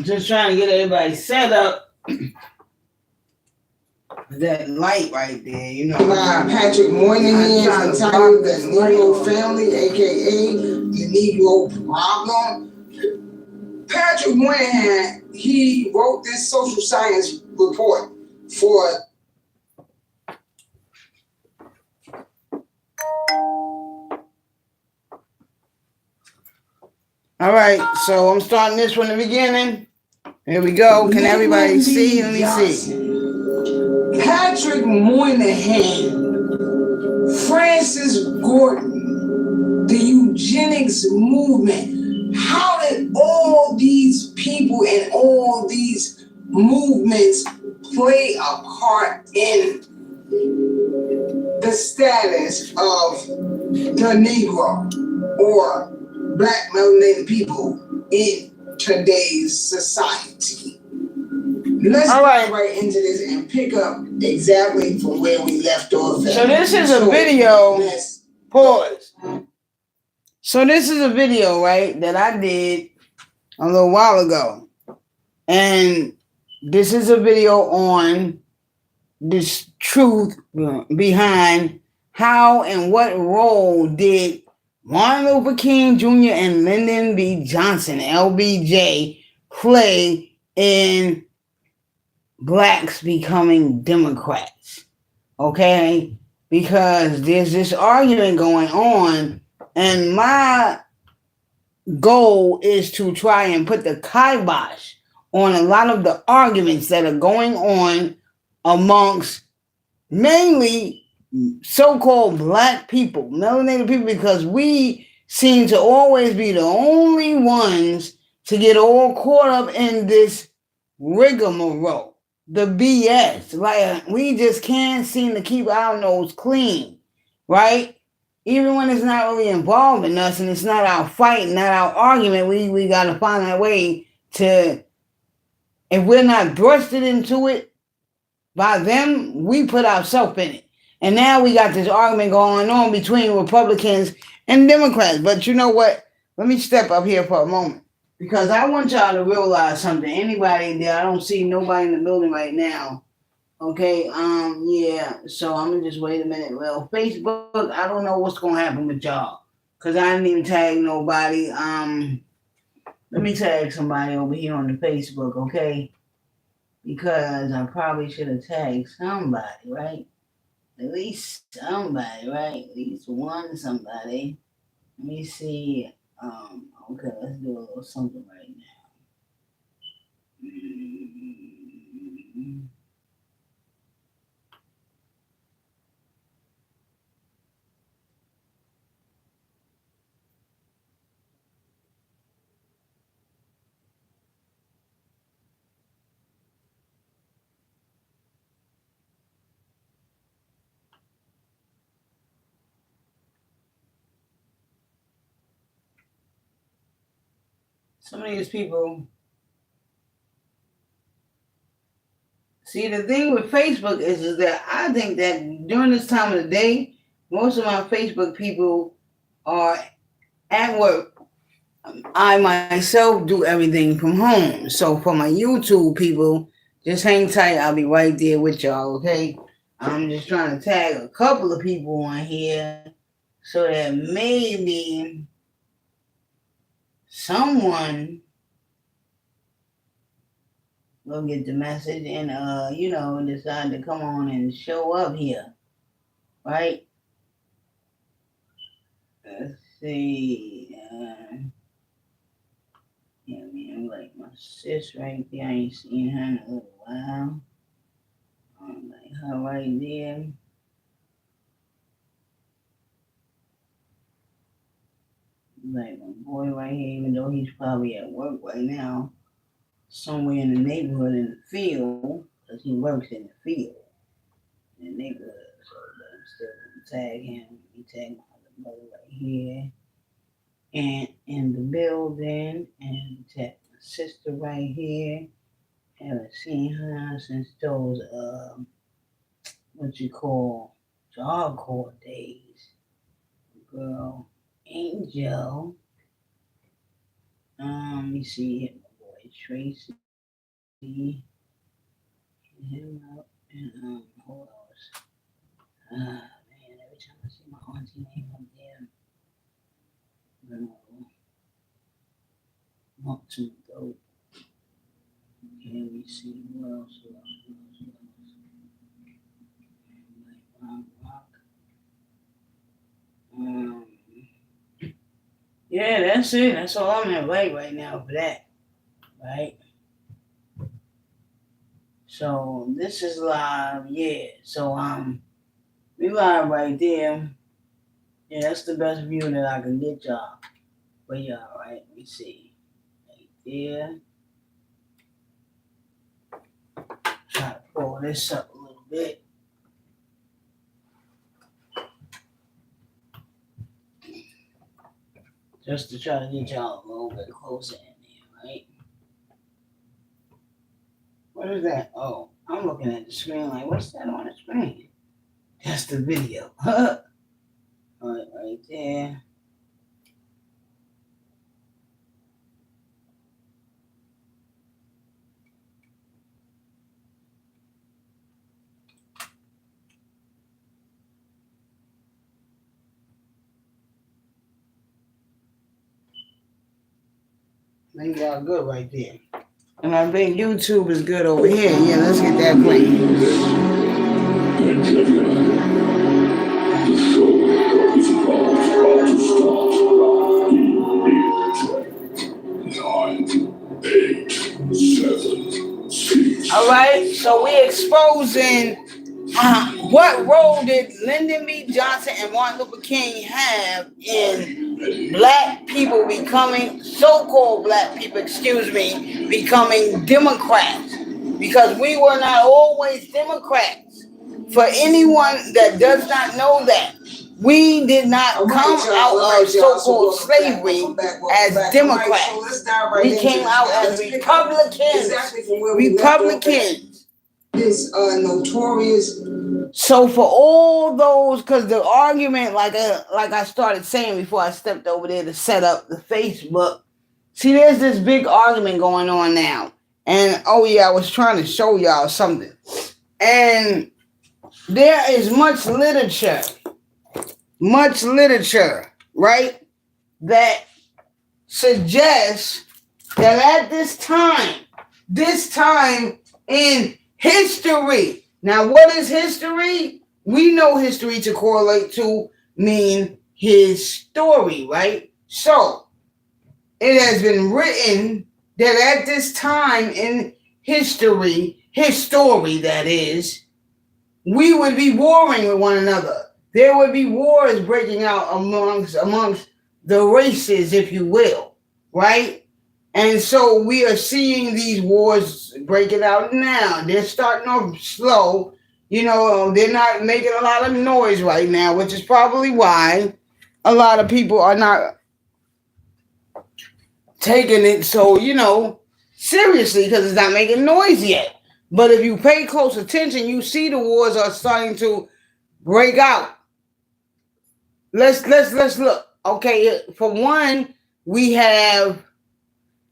Just trying to get everybody set up. That light right there, you know. Patrick Moynihan is entitled The Negro Family, aka The Negro Problem. Patrick Moynihan, he wrote this social science report for all right, so I'm starting this from the beginning. Here we go. Can everybody see? Let me see. Patrick Moynihan, Francis Gordon, the eugenics movement. How did all these people and all these movements play a part in the status of the Negro or Black melanated people in today's society? Let's go right into this and pick up exactly from where we left off. So this is a video. Pause. So this is a video, right, that I did a little while ago. And this is a video on this truth behind how and what role did Martin Luther King Jr. and Lyndon B. Johnson, LBJ, play in blacks becoming Democrats. Okay? Because there's this argument going on, and my goal is to try and put the kibosh on a lot of the arguments that are going on amongst mainly so-called black people, melanated people, because we seem to always be the only ones to get all caught up in this rigmarole, the BS. Like, we just can't seem to keep our nose clean, right? Even when it's not really involving us and it's not our fight, not our argument, we got to find a way to, if we're not thrusted into it by them, we put ourselves in it. And now we got this argument going on between Republicans and Democrats. But you know what? Let me step up here for a moment, because I want y'all to realize something. Anybody there, I don't see nobody in the building right now. Okay, yeah, so I'm gonna just wait a minute. Well, Facebook, I don't know what's gonna happen with y'all, because I didn't even tag nobody. Let me tag somebody over here on the Facebook, okay? Because I probably should have tagged somebody, right? At least somebody, right? At least one somebody. Let me see. Okay, let's do a little something right now. Some of these people. See, the thing with Facebook is that I think that during this time of the day, most of my Facebook people are at work. I myself do everything from home. So for my YouTube people, just hang tight. I'll be right there with y'all, okay? I'm just trying to tag a couple of people on here so that maybe someone will get the message and decide to come on and show up here. Right? Let's see. Yeah, man, like my sis right there. I ain't seen her in a little while. Like her right there. Like my boy right here, even though he's probably at work right now, somewhere in the neighborhood in the field, because he works in the field, in the neighborhood. So I'm still gonna tag him. He tag my other brother right here. And in the building, and tag my sister right here. Haven't seen her since those what you call job corps days. Girl, Angel. Let me see my boy Tracy. Him up and who else? Man, every time I see my auntie name up there, not too dope. Okay, let me see who else. Yeah, that's it. That's all I'm at right now for that. Right? So this is live, yeah. So we live right there. Yeah, that's the best view that I can get y'all. But y'all, right? Let me see. Right there. Try to pull this up a little bit. Just to try to get y'all a little bit closer in there, right? What is that? Oh, I'm looking at the screen like, what's that on the screen? That's the video. Alright, right there. I think y'all good right there. And I think YouTube is good over here. Yeah, let's get that playing. All right, so we exposing what role did Lyndon B. Johnson and Martin Luther King have in black people becoming, so-called black people, becoming Democrats? Because we were not always Democrats. For anyone that does not know that, we did not come out of so-called slavery as Democrats. We came out as Republicans. Republicans. This notorious. So for all those, because the argument, like I started saying before I stepped over there to set up the Facebook, see, there's this big argument going on now. And, oh yeah, I was trying to show y'all something. And there is much literature, right, that suggests that at this time in history. Now, what is history? We know history to correlate to mean his story, right? So, it has been written that at this time in history, his story that is, we would be warring with one another. There would be wars breaking out amongst the races, if you will, right? And so we are seeing these wars breaking out now. They're starting off slow. You know, they're not making a lot of noise right now, which is probably why a lot of people are not taking it so, seriously, because it's not making noise yet. But if you pay close attention, you see the wars are starting to break out. Let's look. Okay, for one, we have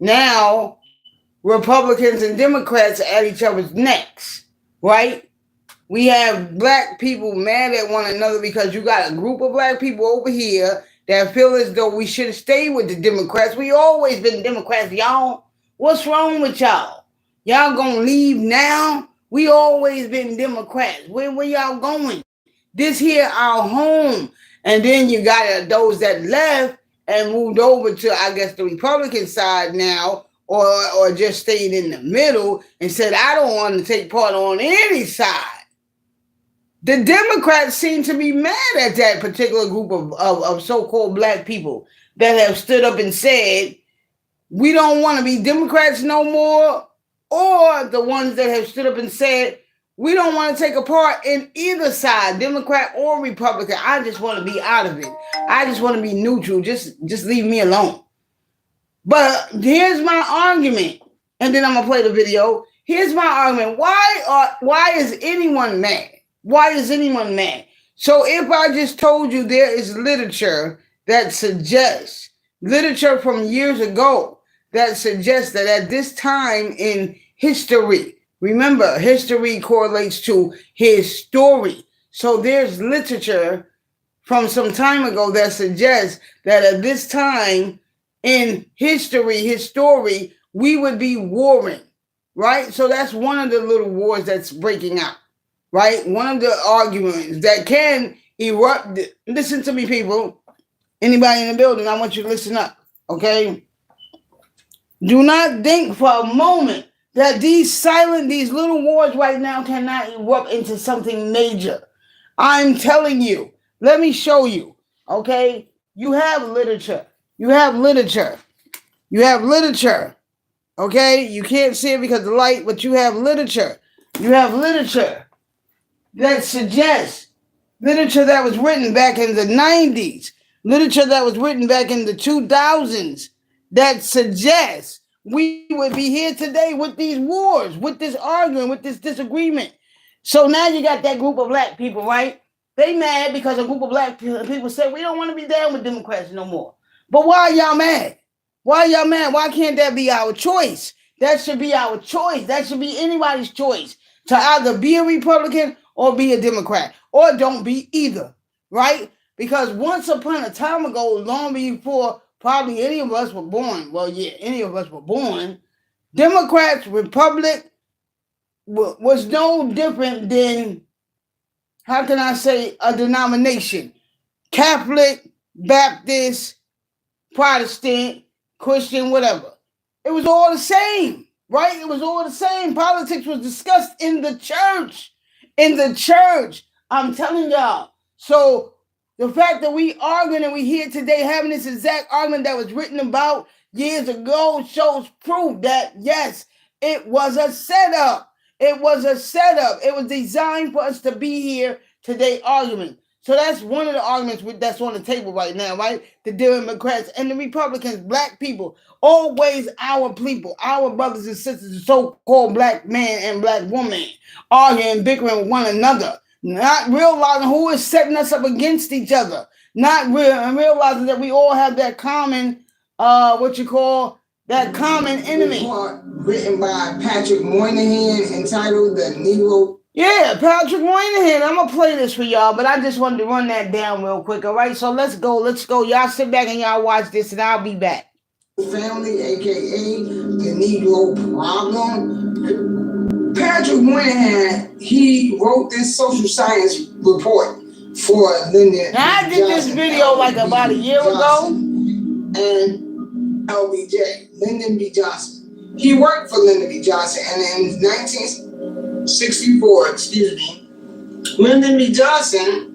now Republicans and Democrats at each other's necks, right? We have black people mad at one another because you got a group of black people over here that feel as though we should stay with the Democrats. We always been Democrats, y'all. What's wrong with y'all? Y'all gonna leave now? We always been Democrats. Where y'all going? This here our home. And then you got those that left and moved over to, I guess, the Republican side now, or just stayed in the middle and said, I don't want to take part on any side. The Democrats seem to be mad at that particular group of so-called black people that have stood up and said, we don't want to be Democrats no more, or the ones that have stood up and said, we don't want to take a part in either side, Democrat or Republican. I just want to be out of it. I just want to be neutral. Just leave me alone. But here's my argument, and then I'm gonna play the video. Here's my argument. Why is anyone mad? Why is anyone mad? So if I just told you there is literature that suggests, literature from years ago that suggests that at this time in history, remember, history correlates to his story. So there's literature from some time ago that suggests that at this time in history, his story, we would be warring, right? So that's one of the little wars that's breaking out, right? One of the arguments that can erupt. Listen to me, people. Anybody in the building, I want you to listen up, okay? Do not think for a moment that these little wars right now cannot erupt into something major. I'm telling you. Let me show you, okay? You have literature. You have literature. You have literature, okay? You can't see it because of the light, but you have literature. You have literature that suggests, literature that was written back in the 90s, literature that was written back in the 2000s that suggests we would be here today with these wars, with this arguing, with this disagreement. So now you got that group of black people, right? They mad because a group of black people said we don't want to be down with Democrats no more. But why are y'all mad? Why are y'all mad? Why can't that be our choice? That should be our choice. That should be anybody's choice to either be a Republican or be a Democrat, or don't be either, right? Because once upon a time ago, long before probably any of us were born, well, yeah, any of us were born, Democrats, Republic was no different than, how can I say, a denomination. Catholic, Baptist, Protestant, Christian, whatever. It was all the same, right? It was all the same. Politics was discussed in the church. In the church. I'm telling y'all. So the fact that we arguing and we here today having this exact argument that was written about years ago shows proof that, yes, it was a setup. It was a setup. It was designed for us to be here today arguing. So that's one of the arguments that's on the table right now, right? The Democrats and the Republicans, black people, always our people, our brothers and sisters, the so-called black man and black woman, arguing, bickering with one another, not realizing who is setting us up against each other, not realizing that we all have that common, that common enemy. Written by Patrick Moynihan entitled The Negro. Yeah, Patrick Moynihan. I'm going to play this for y'all, but I just wanted to run that down real quick, all right? So let's go. Y'all sit back and y'all watch this, and I'll be back. Family, a.k.a. The Negro Problem. Patrick Moynihan, he wrote this social science report for Lyndon. Now, I did this video like about a year ago. And LBJ, Lyndon B. Johnson. He worked for Lyndon B. Johnson, and in 1964, Lyndon B. Johnson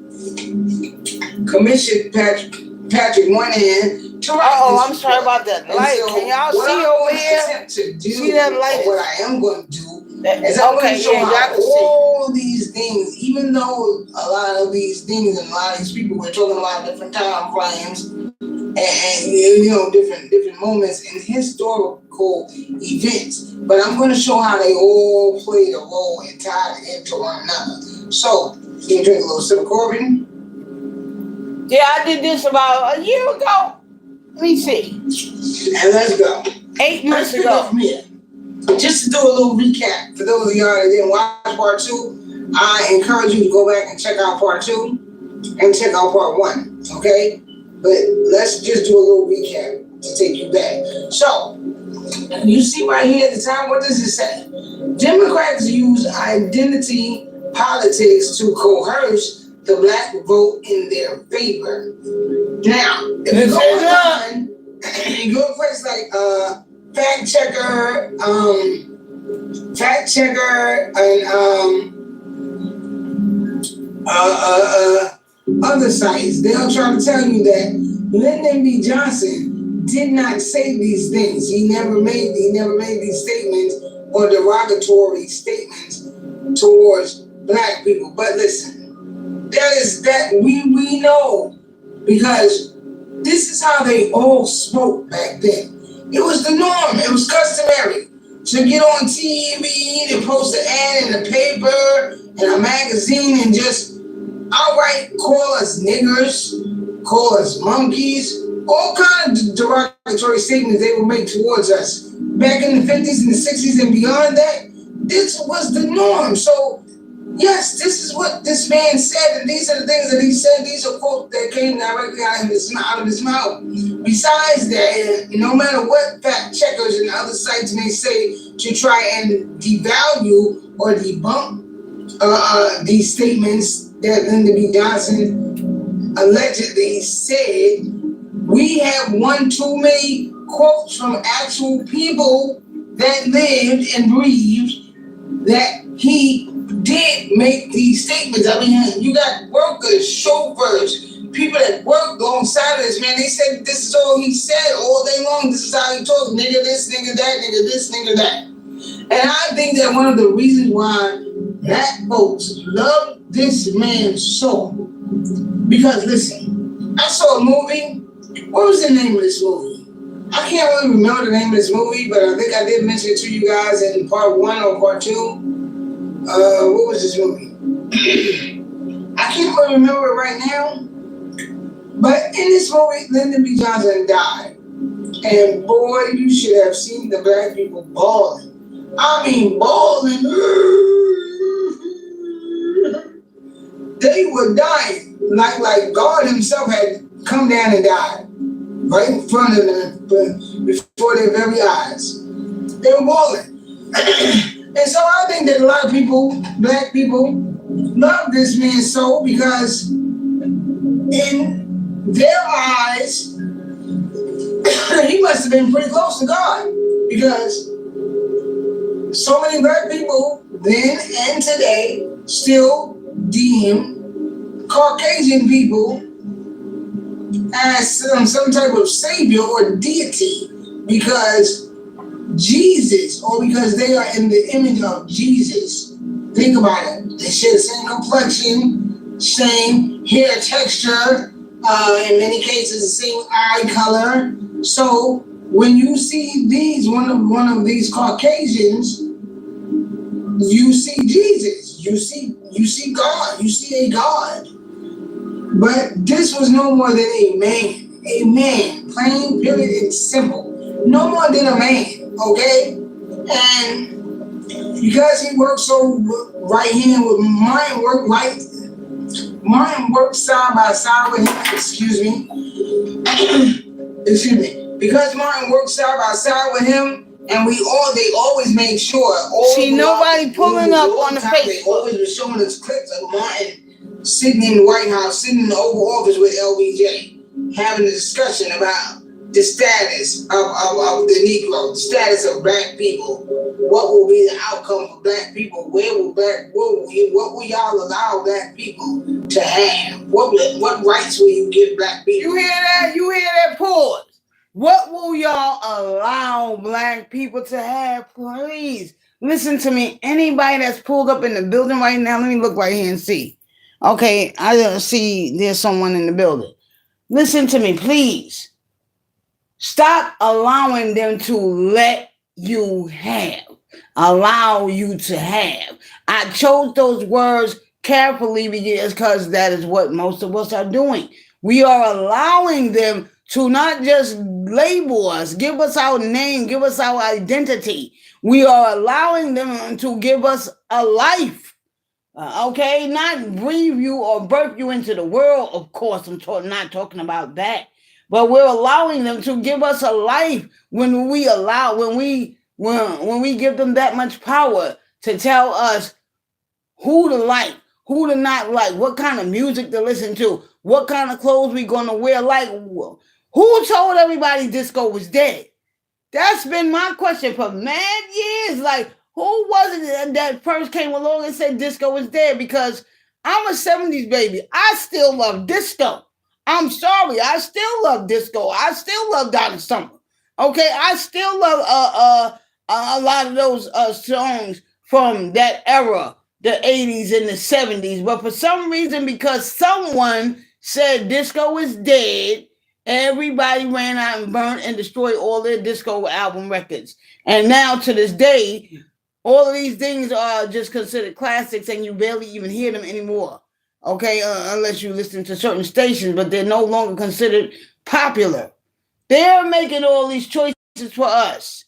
commissioned Patrick Moynihan to write. I'm sorry about that light. So can y'all see over here? See that light? What I am going to do is I'm going to show how all these things, even though a lot of these things and a lot of these people were talking about different time frames and different moments in historical events, but I'm going to show how they all played a role and tied into one another. So, you can drink a little sip of Corbin? Yeah, I did this about a year ago. Let me see. And let's go. 8 months ago. Just to do a little recap, for those of y'all that didn't watch part 2, I encourage you to go back and check out part 2 and check out part 1, okay? But let's just do a little recap to take you back. So, you see right here at the time, what does it say? Democrats use identity politics to coerce the black vote in their favor. Now, if you go online, you go to places like Fact Checker, and other sites, they'll try to tell you that Lyndon B. Johnson did not say these things. He never made these statements or derogatory statements towards black people. But listen, that we know, because this is how they all spoke back then. It was the norm. It was customary to get on TV, to post an ad in the paper, in a magazine, and just outright call us niggers, call us monkeys, all kinds of derogatory statements they would make towards us. Back in the 50s and the 60s and beyond that, this was the norm. So, yes, this is what this man said, and these are the things that he said. These are quotes that came directly out of his mouth. Besides that, no matter what fact checkers and other sites may say to try and devalue or debunk these statements that Lyndon B. Johnson allegedly said, we have one too many quotes from actual people that lived and breathed that he did make these statements. I mean, you got workers, chauffeurs, people that work alongside of this man. They said this is all he said all day long. This is how he talked. Nigga this, nigga that, nigga this, nigga that. And I think that one of the reasons why black folks love this man so, because listen, I saw a movie. What was the name of this movie? I can't really remember the name of this movie, but I think I did mention it to you guys in part 1 or part 2. What was this movie? I can't really remember it right now. But in this movie, Lyndon B. Johnson died. And boy, you should have seen the black people bawling. I mean, bawling. They were dying. Like God himself had come down and died. Right in front of them, before their very eyes. They were bawling. And so I think that a lot of people, black people, love this man so because in their eyes, he must have been pretty close to God. Because so many black people then and today still deem Caucasian people as some type of savior or deity because Jesus, or because they are in the image of Jesus. Think about it. They share the same complexion, same hair texture, in many cases the same eye color. So when you see these one of these Caucasians, you see Jesus. You see God. You see a God. But this was no more than a man. A man. Plain, period, and simple. No more than a man, okay? And because he worked so right hand with mine worked side by side with him, excuse me. Because mine worked side by side with him, and they always made sure. Nobody pulling up on the Facebook. They always were showing us clips of Martin sitting in the White House, sitting in the Oval Office with LBJ, having a discussion about the status of the Negro, the status of black people. What will be the outcome for black people? What will y'all allow black people to have? What rights will you give black people? You hear that? You hear that? Pause. What will y'all allow black people to have? Please listen to me. Anybody that's pulled up in the building right now, let me look right here and see. Okay, I see there's someone in the building. Listen to me, please. Stop allowing them to let you have. Allow you to have. I chose those words carefully because that is what most of us are doing. We are allowing them to not just label us, give us our name, give us our identity. We are allowing them to give us a life. Okay, not breathe you or birth you into the world. Of course, I'm not talking about that. But we're allowing them to give us a life when we give them that much power to tell us who to like, who to not like, what kind of music to listen to, what kind of clothes we're going to wear. Like, who told everybody disco was dead? That's been my question for mad years. Like, who was it that first came along and said disco was dead? Because I'm a 70s baby. I still love disco. I'm sorry. I still love disco. I still love Donna Summer. Okay. I still love a lot of those songs from that era, the 80s and the 70s. But for some reason, because someone said disco is dead, everybody ran out and burned and destroyed all their disco album records. And now to this day, all of these things are just considered classics and you barely even hear them anymore. Okay, unless you listen to certain stations, but they're no longer considered popular. They're making all these choices for us.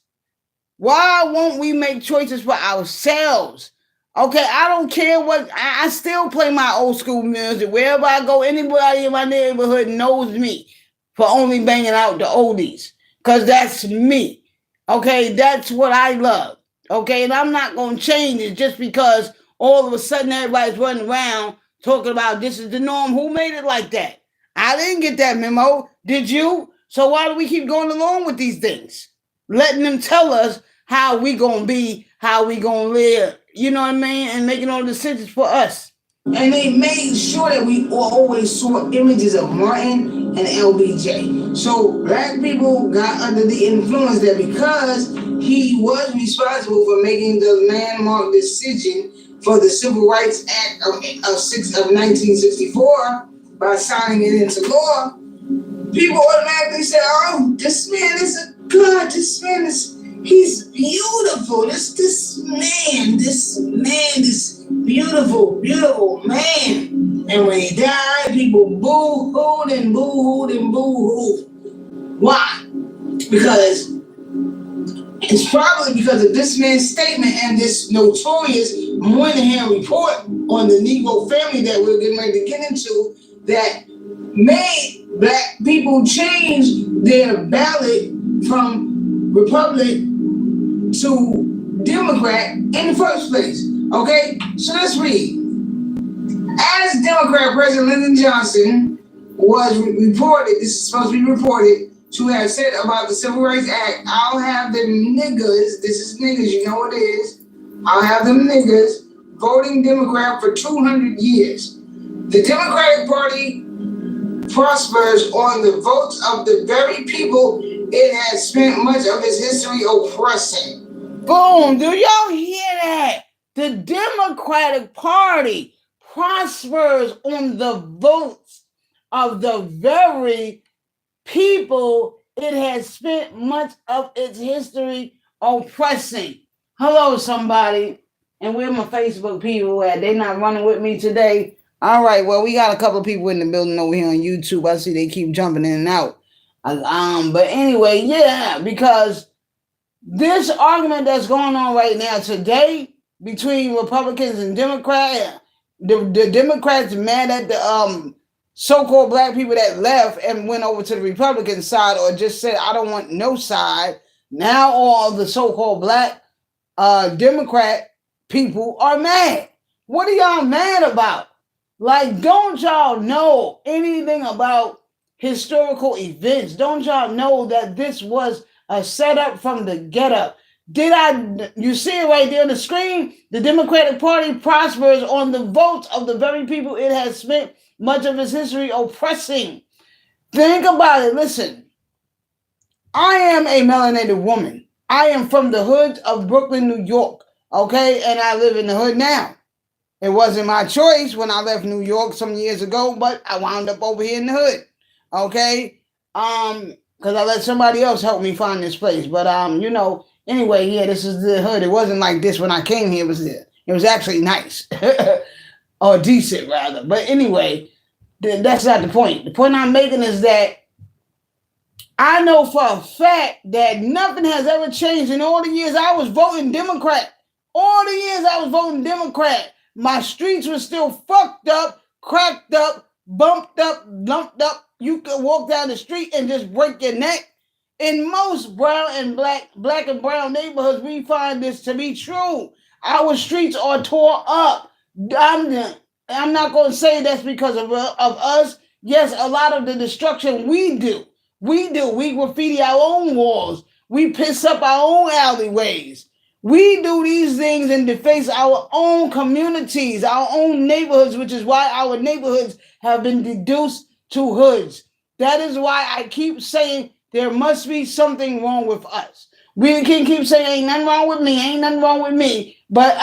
Why won't we make choices for ourselves? Okay, I don't care what, I still play my old school music. Wherever I go, anybody in my neighborhood knows me for only banging out the oldies. Because that's me. Okay, that's what I love. Okay, and I'm not going to change it just because all of a sudden everybody's running around talking about this is the norm. Who made it like that? I didn't get that memo. Did you? So why do we keep going along with these things? Letting them tell us how we gonna be, how we gonna live, you know what I mean? And making all the decisions for us. And they made sure that we always saw images of Martin and LBJ. So black people got under the influence that because he was responsible for making the landmark decision for the Civil Rights Act of 1964 by signing it into law, people automatically said, oh, this man is a god, this man is, he's beautiful. This beautiful, beautiful man. And when he died, people boo-hooed and boo-hooed and boo-hooed. Why? Because it's probably because of this man's statement and this notorious Moynihan report on the Negro family that we're getting ready to get into that made black people change their ballot from Republic to Democrat in the first place. Okay, so let's read. As Democrat President Lyndon Johnson was reported, this is supposed to be reported, to have said about the Civil Rights Act, I'll have them niggas, this is niggas, you know what it is, I'll have them niggas voting Democrat for 200 years. The Democratic Party prospers on the votes of the very people it has spent much of its history oppressing. Boom, do y'all hear that? The Democratic Party prospers on the votes of the very people it has spent much of its history oppressing. Hello, somebody. And where my Facebook people at? They not running with me today. All right, well, we got a couple of people in the building over here on YouTube. I see they keep jumping in and out. But anyway, yeah, because this argument that's going on right now today between Republicans and Democrats, the Democrats mad at the so-called black people that left and went over to the Republican side or just said, I don't want no side. Now all the so-called black Democrat people are mad. What are y'all mad about? Like, don't y'all know anything about historical events? Don't y'all know that this was a setup from the get-up? You see it right there on the screen? The Democratic Party prospers on the votes of the very people it has spent much of its history oppressing. Think about it. Listen, I am a melanated woman. I am from the hood of Brooklyn, New York. Okay, and I live in the hood now. It wasn't my choice when I left New York some years ago, but I wound up over here in the hood. Okay, because I let somebody else help me find this place. But anyway, yeah, this is the hood. It wasn't like this when I came here. It was actually nice. Or decent, rather. But anyway, that's not the point. The point I'm making is that I know for a fact that nothing has ever changed in all the years I was voting Democrat. All the years I was voting Democrat, my streets were still fucked up, cracked up, bumped up, lumped up. You could walk down the street and just break your neck. In most brown and black and brown neighborhoods, we find this to be true. Our streets are tore up. I'm not going to say that's because of us. Yes, a lot of the destruction we do. We graffiti our own walls. We piss up our own alleyways. We do these things and deface our own communities, our own neighborhoods, which is why our neighborhoods have been reduced to hoods. That is why I keep saying there must be something wrong with us. We can keep saying ain't nothing wrong with me, ain't nothing wrong with me. But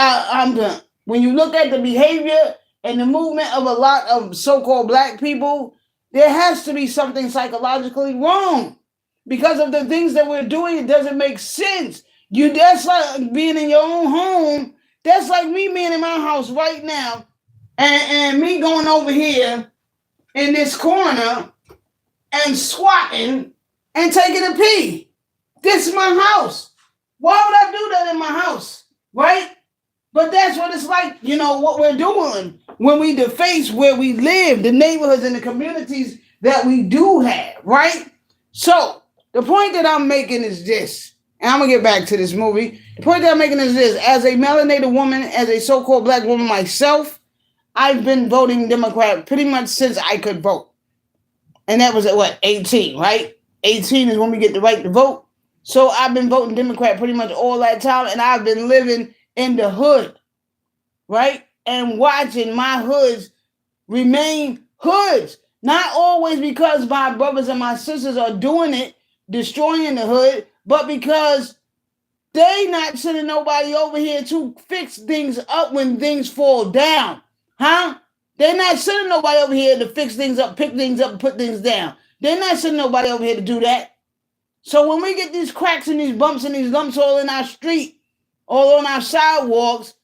when you look at the behavior and the movement of a lot of so-called black people, there has to be something psychologically wrong. Because of the things that we're doing, it doesn't make sense. That's like being in your own home. That's like me being in my house right now and me going over here in this corner and squatting and taking a pee. This is my house. Why would I do that in my house? Right? But that's what it's like, you know, what we're doing when we deface where we live, the neighborhoods and the communities that we do have, right? So the point that I'm making is this, and I'm going to get back to this movie. The point that I'm making is this: as a melanated woman, as a so-called black woman myself, I've been voting Democrat pretty much since I could vote. And that was at what, 18, right? 18 is when we get the right to vote. So I've been voting Democrat pretty much all that time, and I've been living in the hood, right? And watching my hoods remain hoods. Not always because my brothers and my sisters are doing it, destroying the hood, but because they not sending nobody over here to fix things up when things fall down. Huh? They're not sending nobody over here to fix things up, pick things up, put things down. They're not sending nobody over here to do that. So when we get these cracks and these bumps and these lumps all in our street, all on our sidewalks,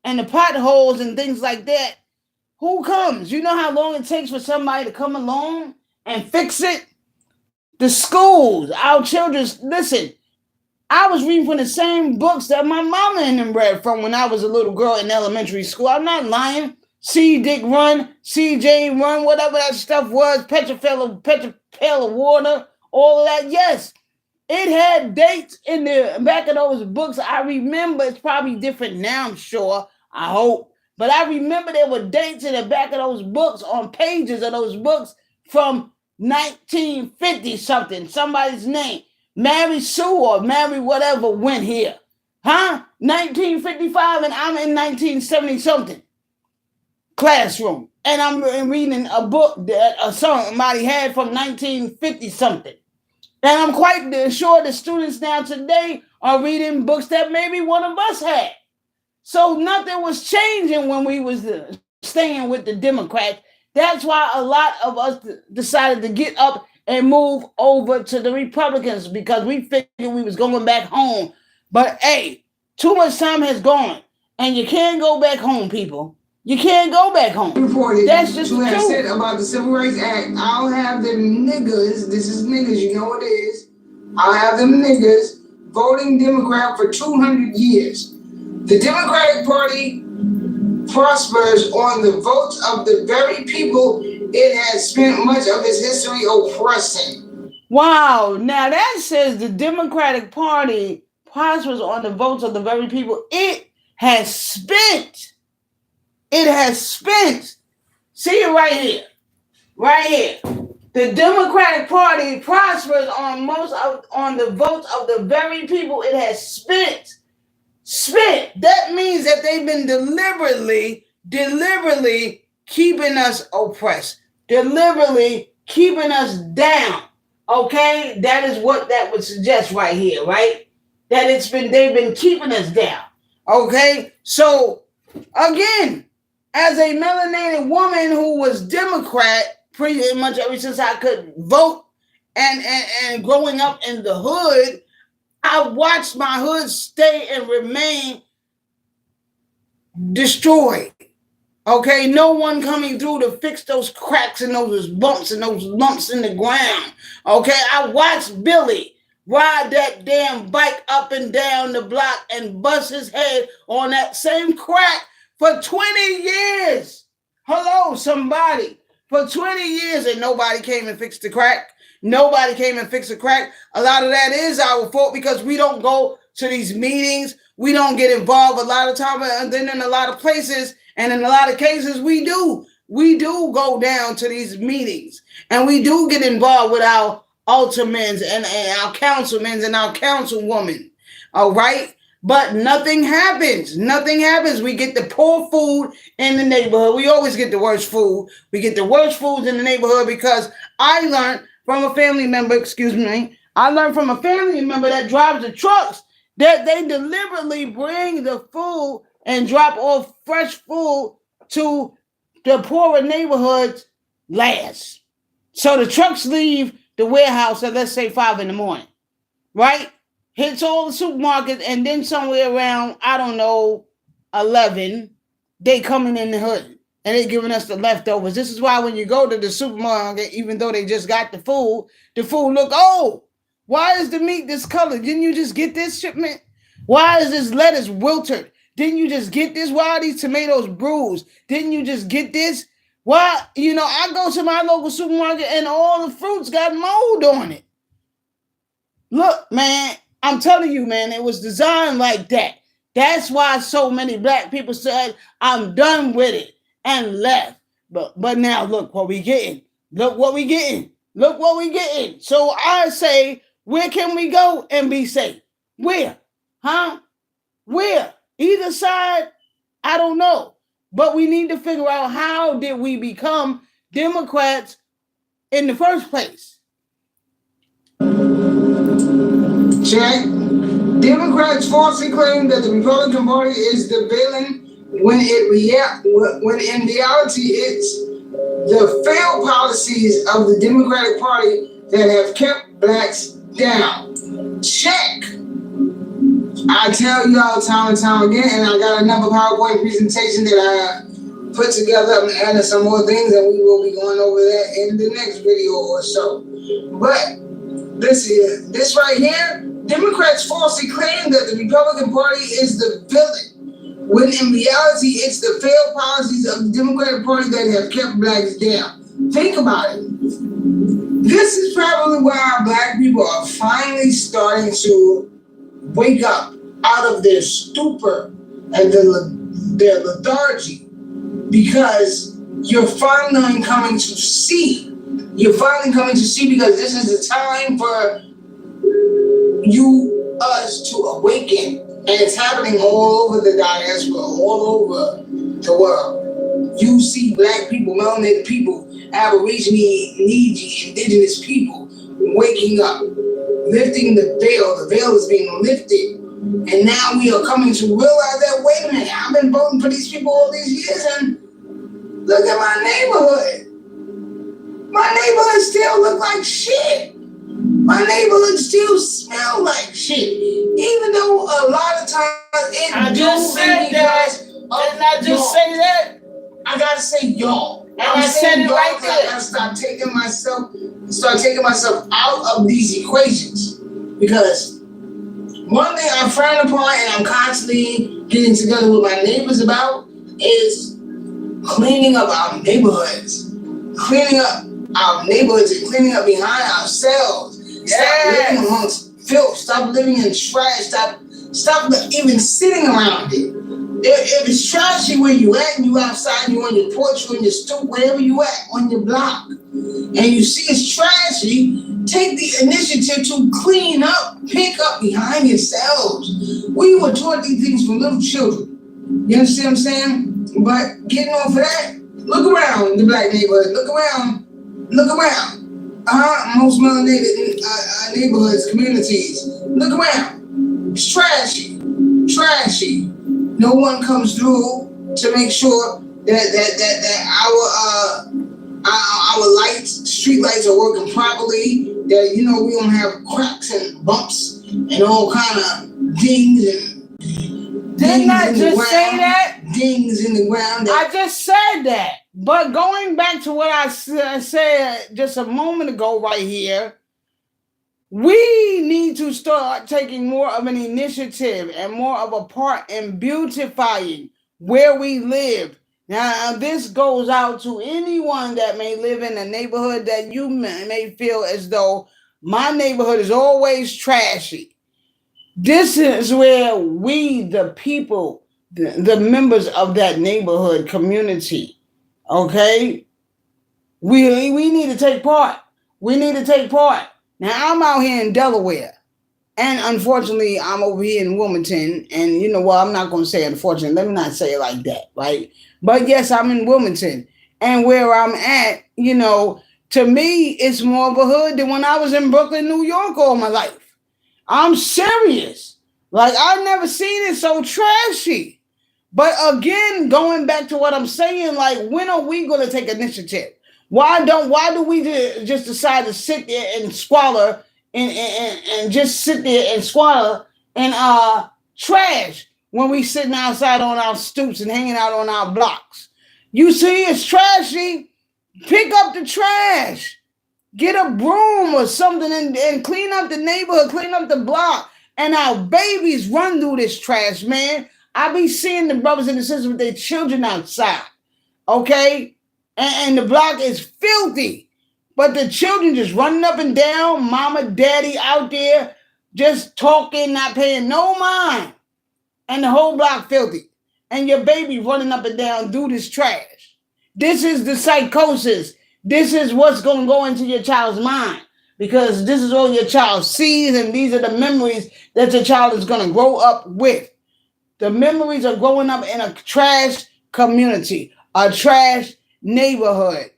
and the potholes and things like that, who comes? You know how long it takes for somebody to come along and fix it? The schools, our children. Listen, I was reading from the same books that my mama and them read from when I was a little girl in elementary school. I'm not lying. See Dick Run, CJ Run, whatever that stuff was, Petra Pail of Water, all of that. Yes, it had dates in the back of those books. I remember. It's probably different now, I'm sure. I hope. But I remember there were dates in the back of those books, on pages of those books from 1950 something. Somebody's name. Mary Sue or Mary whatever went here. Huh? 1955 and I'm in 1970 something. Classroom. And I'm reading a book that somebody had from 1950 something. And I'm quite sure the students now today are reading books that maybe one of us had. So nothing was changing when we was staying with the Democrats. That's why a lot of us decided to get up and move over to the Republicans, because we figured we was going back home. But hey, too much time has gone, and you can't go back home, people. You can't go back home. Reported That's just to the have truth. said about the Civil Rights Act, I'll have them niggas, this is niggas, you know what it is, I'll have them niggas voting Democrat for 200 years. The Democratic Party prospers on the votes of the very people it has spent much of its history oppressing. Wow, now that says the Democratic Party prospers on the votes of the very people it has spent. It has spent. See it right here. Right here. The Democratic Party prospers on the votes of the very people it has spent. Spent. That means that they've been deliberately keeping us oppressed. Deliberately keeping us down. Okay? That is what that would suggest right here, right? That they've been keeping us down. Okay? So, again, as a melanated woman who was Democrat pretty much ever since I could vote and growing up in the hood, I watched my hood stay and remain destroyed. Okay, no one coming through to fix those cracks and those bumps and those lumps in the ground. Okay, I watched Billy ride that damn bike up and down the block and bust his head on that same crack for 20 years. Hello, somebody. For 20 years and nobody came and fixed the crack. Nobody came and fixed the crack. A lot of that is our fault because we don't go to these meetings. We don't get involved a lot of time. And then in a lot of places and in a lot of cases, we do. We do go down to these meetings. And we do get involved with our aldermen and our councilmen and our councilwomen. All right? But nothing happens. Nothing happens. We get the poor food in the neighborhood. We always get the worst food. We get the worst foods in the neighborhood because I learned from a family member, that drives the trucks that they deliberately bring the food and drop off fresh food to the poorer neighborhoods last. So the trucks leave the warehouse at, let's say, 5 a.m, right? Hits all the supermarkets, and then somewhere around, 11, they coming in the hood. and they're giving us the leftovers. This is why when you go to the supermarket, even though they just got the food look old. Why is the meat this color? Didn't you just get this shipment? Why is this lettuce wilted? Didn't you just get this? Why are these tomatoes bruised? Didn't you just get this? Why? I go to my local supermarket and all the fruits got mold on it. Look, man, I'm telling you, man, it was designed like that. That's why so many black people said, I'm done with it and left. But now look what we getting. Look what we getting. Look what we getting. So I say, where can we go and be safe? Where? Huh? Where? Either side, I don't know. But we need to figure out, how did we become Democrats in the first place? Check. Democrats falsely claim that the Republican Party is the villain when in reality it's the failed policies of the Democratic Party that have kept blacks down. Check. I tell y'all time and time again, and I got another PowerPoint presentation that I put together. I'm adding some more things, and we will be going over that in the next video or so. But this right here, Democrats falsely claim that the Republican Party is the villain, when in reality it's the failed policies of the Democratic Party that have kept blacks down. Think about it. This is probably why our black people are finally starting to wake up out of their stupor and their lethargy, because you're finally coming to see. You're finally coming to see, because this is the time for us to awaken, and it's happening all over the diaspora, all over the world. You see black people, melanated people, Aborigine, Neji, indigenous people waking up, lifting the veil. The veil is being lifted, and now we are coming to realize that, wait a minute, I've been voting for these people all these years, and look at my neighborhood. My neighborhood still look like shit. My neighborhood still smell like shit. Even though a lot of times it I just said that. Didn't I just say that? I gotta say y'all. And I said it right there. I gotta start taking myself out of these equations. Because one thing I frown upon and I'm constantly getting together with my neighbors about is cleaning up our neighborhoods. Cleaning up our neighborhoods and cleaning up behind ourselves. Stop living amongst filth. Stop living in trash. Stop even sitting around it. If it's trashy where you at, and you outside, you on your porch, you on your stoop, wherever you at, on your block, and you see it's trashy, take the initiative to clean up, pick up behind yourselves. We were taught these things from little children. You understand what I'm saying? But getting off of that, look around the black neighborhood. Look around. Most melanated neighborhoods, communities. Look around. It's trashy. No one comes through to make sure that our lights, street lights, are working properly. That we don't have cracks and bumps and all kind of dings and. Didn't I just say that? Dings in the ground. I just said that. But going back to what I said just a moment ago right here, we need to start taking more of an initiative and more of a part in beautifying where we live. Now, this goes out to anyone that may live in a neighborhood that you may feel as though my neighborhood is always trashy. This is where we, the people, the members of that neighborhood community, okay, we need to take part. We need to take part. Now, I'm out here in Delaware, and unfortunately, I'm over here in Wilmington, and I'm not going to say unfortunately. Let me not say it like that, right? But yes, I'm in Wilmington, and where I'm at, to me, it's more of a hood than when I was in Brooklyn, New York all my life. I'm serious. Like, I've never seen it so trashy. But again, going back to what I'm saying, like, when are we going to take initiative? Why do we just decide to sit there and squalor and just sit there and squalor and trash when we sitting outside on our stoops and hanging out on our blocks? You see it's trashy, pick up the trash. Get a broom or something and clean up the neighborhood, clean up the block. And our babies run through this trash, man. I be seeing the brothers and the sisters with their children outside, okay? And the block is filthy. But the children just running up and down, mama, daddy out there, just talking, not paying no mind. And the whole block filthy. And your baby running up and down through this trash. This is the psychosis. This is what's going to go into your child's mind, because this is all your child sees, and these are the memories that your child is going to grow up with. The memories of growing up in a trash community, a trash neighborhood,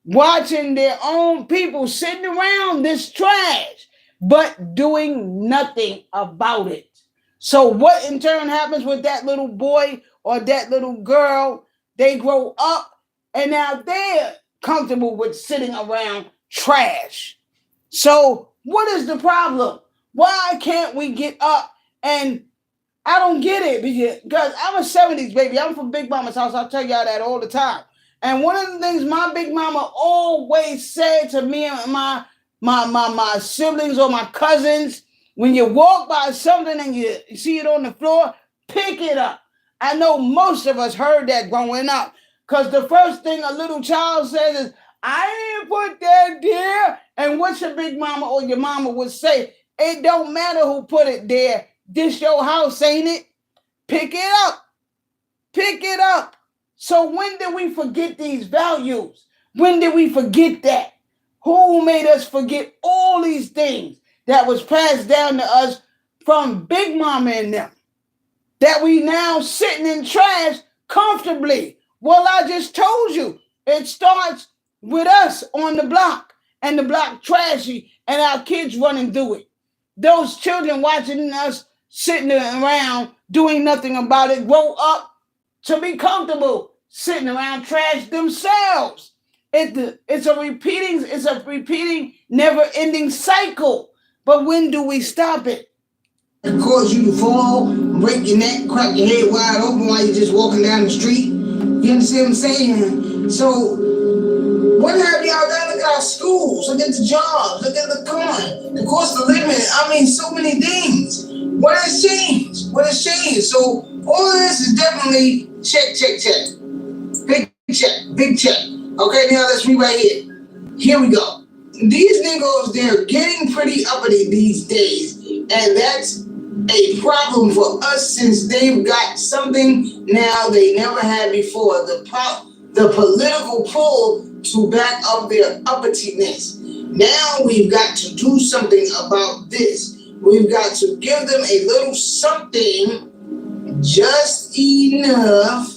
watching their own people sitting around this trash, but doing nothing about it. So what in turn happens with that little boy or that little girl? They grow up and now they're comfortable with sitting around trash. So what is the problem? Why can't we get up? And I don't get it, because I'm a 70s baby. I'm from Big Mama's house. I'll tell y'all that all the time. And one of the things my Big Mama always said to me and my siblings or my cousins, when you walk by something and you see it on the floor, pick it up. I know most of us heard that growing up. Because the first thing a little child says is, I didn't put that there. And what's your big mama or your mama would say? It don't matter who put it there. This your house, ain't it? Pick it up. Pick it up. So when did we forget these values? When did we forget that? Who made us forget all these things that was passed down to us from Big Mama and them? That we now sitting in trash comfortably. Well, I just told you, it starts with us on the block, and the block trashy, and our kids running through it. Those children watching us sitting around doing nothing about it grow up to be comfortable sitting around trash themselves. It's a repeating, never-ending cycle. But when do we stop it? It cause you to fall, break your neck, crack your head wide open while you're just walking down the street. You understand what I'm saying? So, what have y'all done? Look at our schools, look at the jobs, look at the cost of living. I mean, so many things. What has changed? What has changed? So, all of this is definitely check. Big check. Okay, now let's read right here. Here we go. These niggas, they're getting pretty uppity these days, and that's a problem for us since they've got something now they never had before. The political pull to back up their uppityness. Now we've got to do something about this. We've got to give them a little something, just enough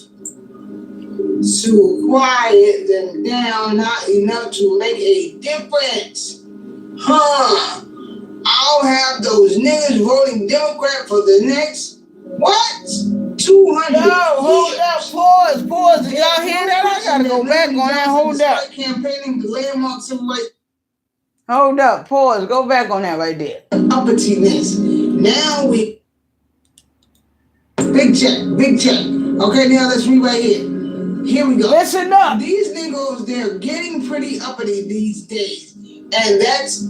to quiet them down, not enough to make a difference. I'll have those niggas voting Democrat for the next, what? 200 Yo, hold up, pause. Did y'all hear that? I gotta go back on that. Hold up. Campaigning the landmark civil rights. Hold up, pause. Go back on that right there. Uppityness. Now we big check. Okay, now let's read right here. Here we go. Listen up. These niggas, they're getting pretty uppity these days, and that's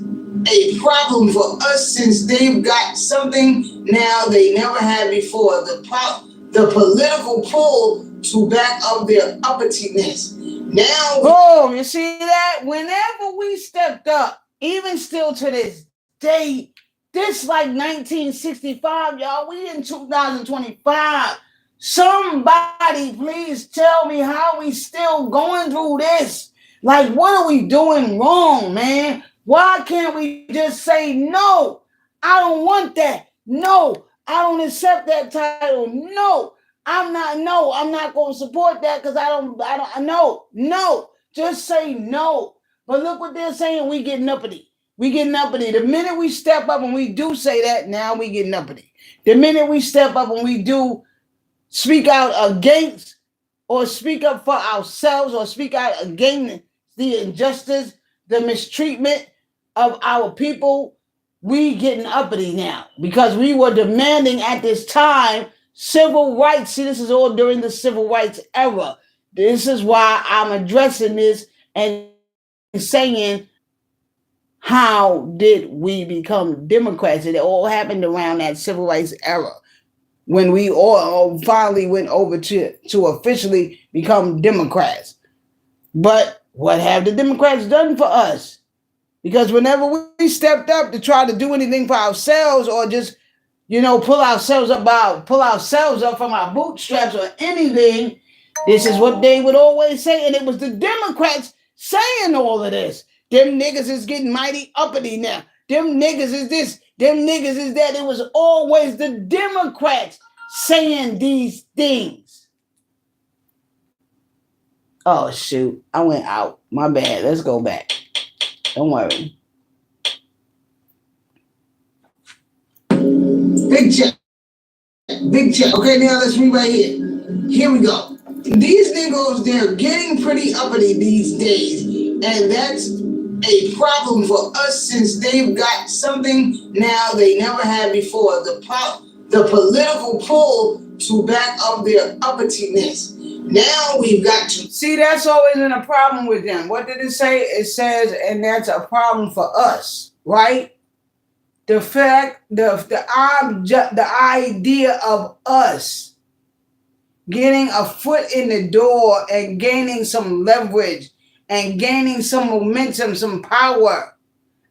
a problem for us since they've got something now they never had before. The political pull to back up their uppityness. Now, boom, you see that? Whenever we stepped up, even still to this day, this like 1965, y'all. We in 2025. Somebody please tell me how we still going through this. Like, what are we doing wrong, man? Why can't we just say, no, I don't want that. No, I don't accept that title. No, I'm not going to support that because no, just say no. But look what they're saying. We getting uppity. The minute we step up and we do say that, now we getting uppity. The minute we step up and we do speak out against or speak up for ourselves or speak out against the injustice, the mistreatment of our people, we getting uppity now because we were demanding at this time civil rights. See, this is all during the civil rights era. This is why I'm addressing this and saying, how did we become Democrats? It all happened around that civil rights era when we all finally went over to officially become Democrats. But what have the Democrats done for us? Because whenever we stepped up to try to do anything for ourselves, or just, pull ourselves up from our bootstraps or anything, this is what they would always say. And it was the Democrats saying all of this. Them niggas is getting mighty uppity now. Them niggas is this. Them niggas is that. It was always the Democrats saying these things. Oh, shoot. I went out. My bad. Let's go back. Don't worry. Big check. Big check. Okay, now let's read right here. Here we go. These niggas, they're getting pretty uppity these days. And that's a problem for us since they've got something now they never had before. The political pull to back up their uppityness. Now we've got to... See, that's always been a problem with them. What did it say? It says, and that's a problem for us, right? The fact, the idea of us getting a foot in the door and gaining some leverage and gaining some momentum, some power,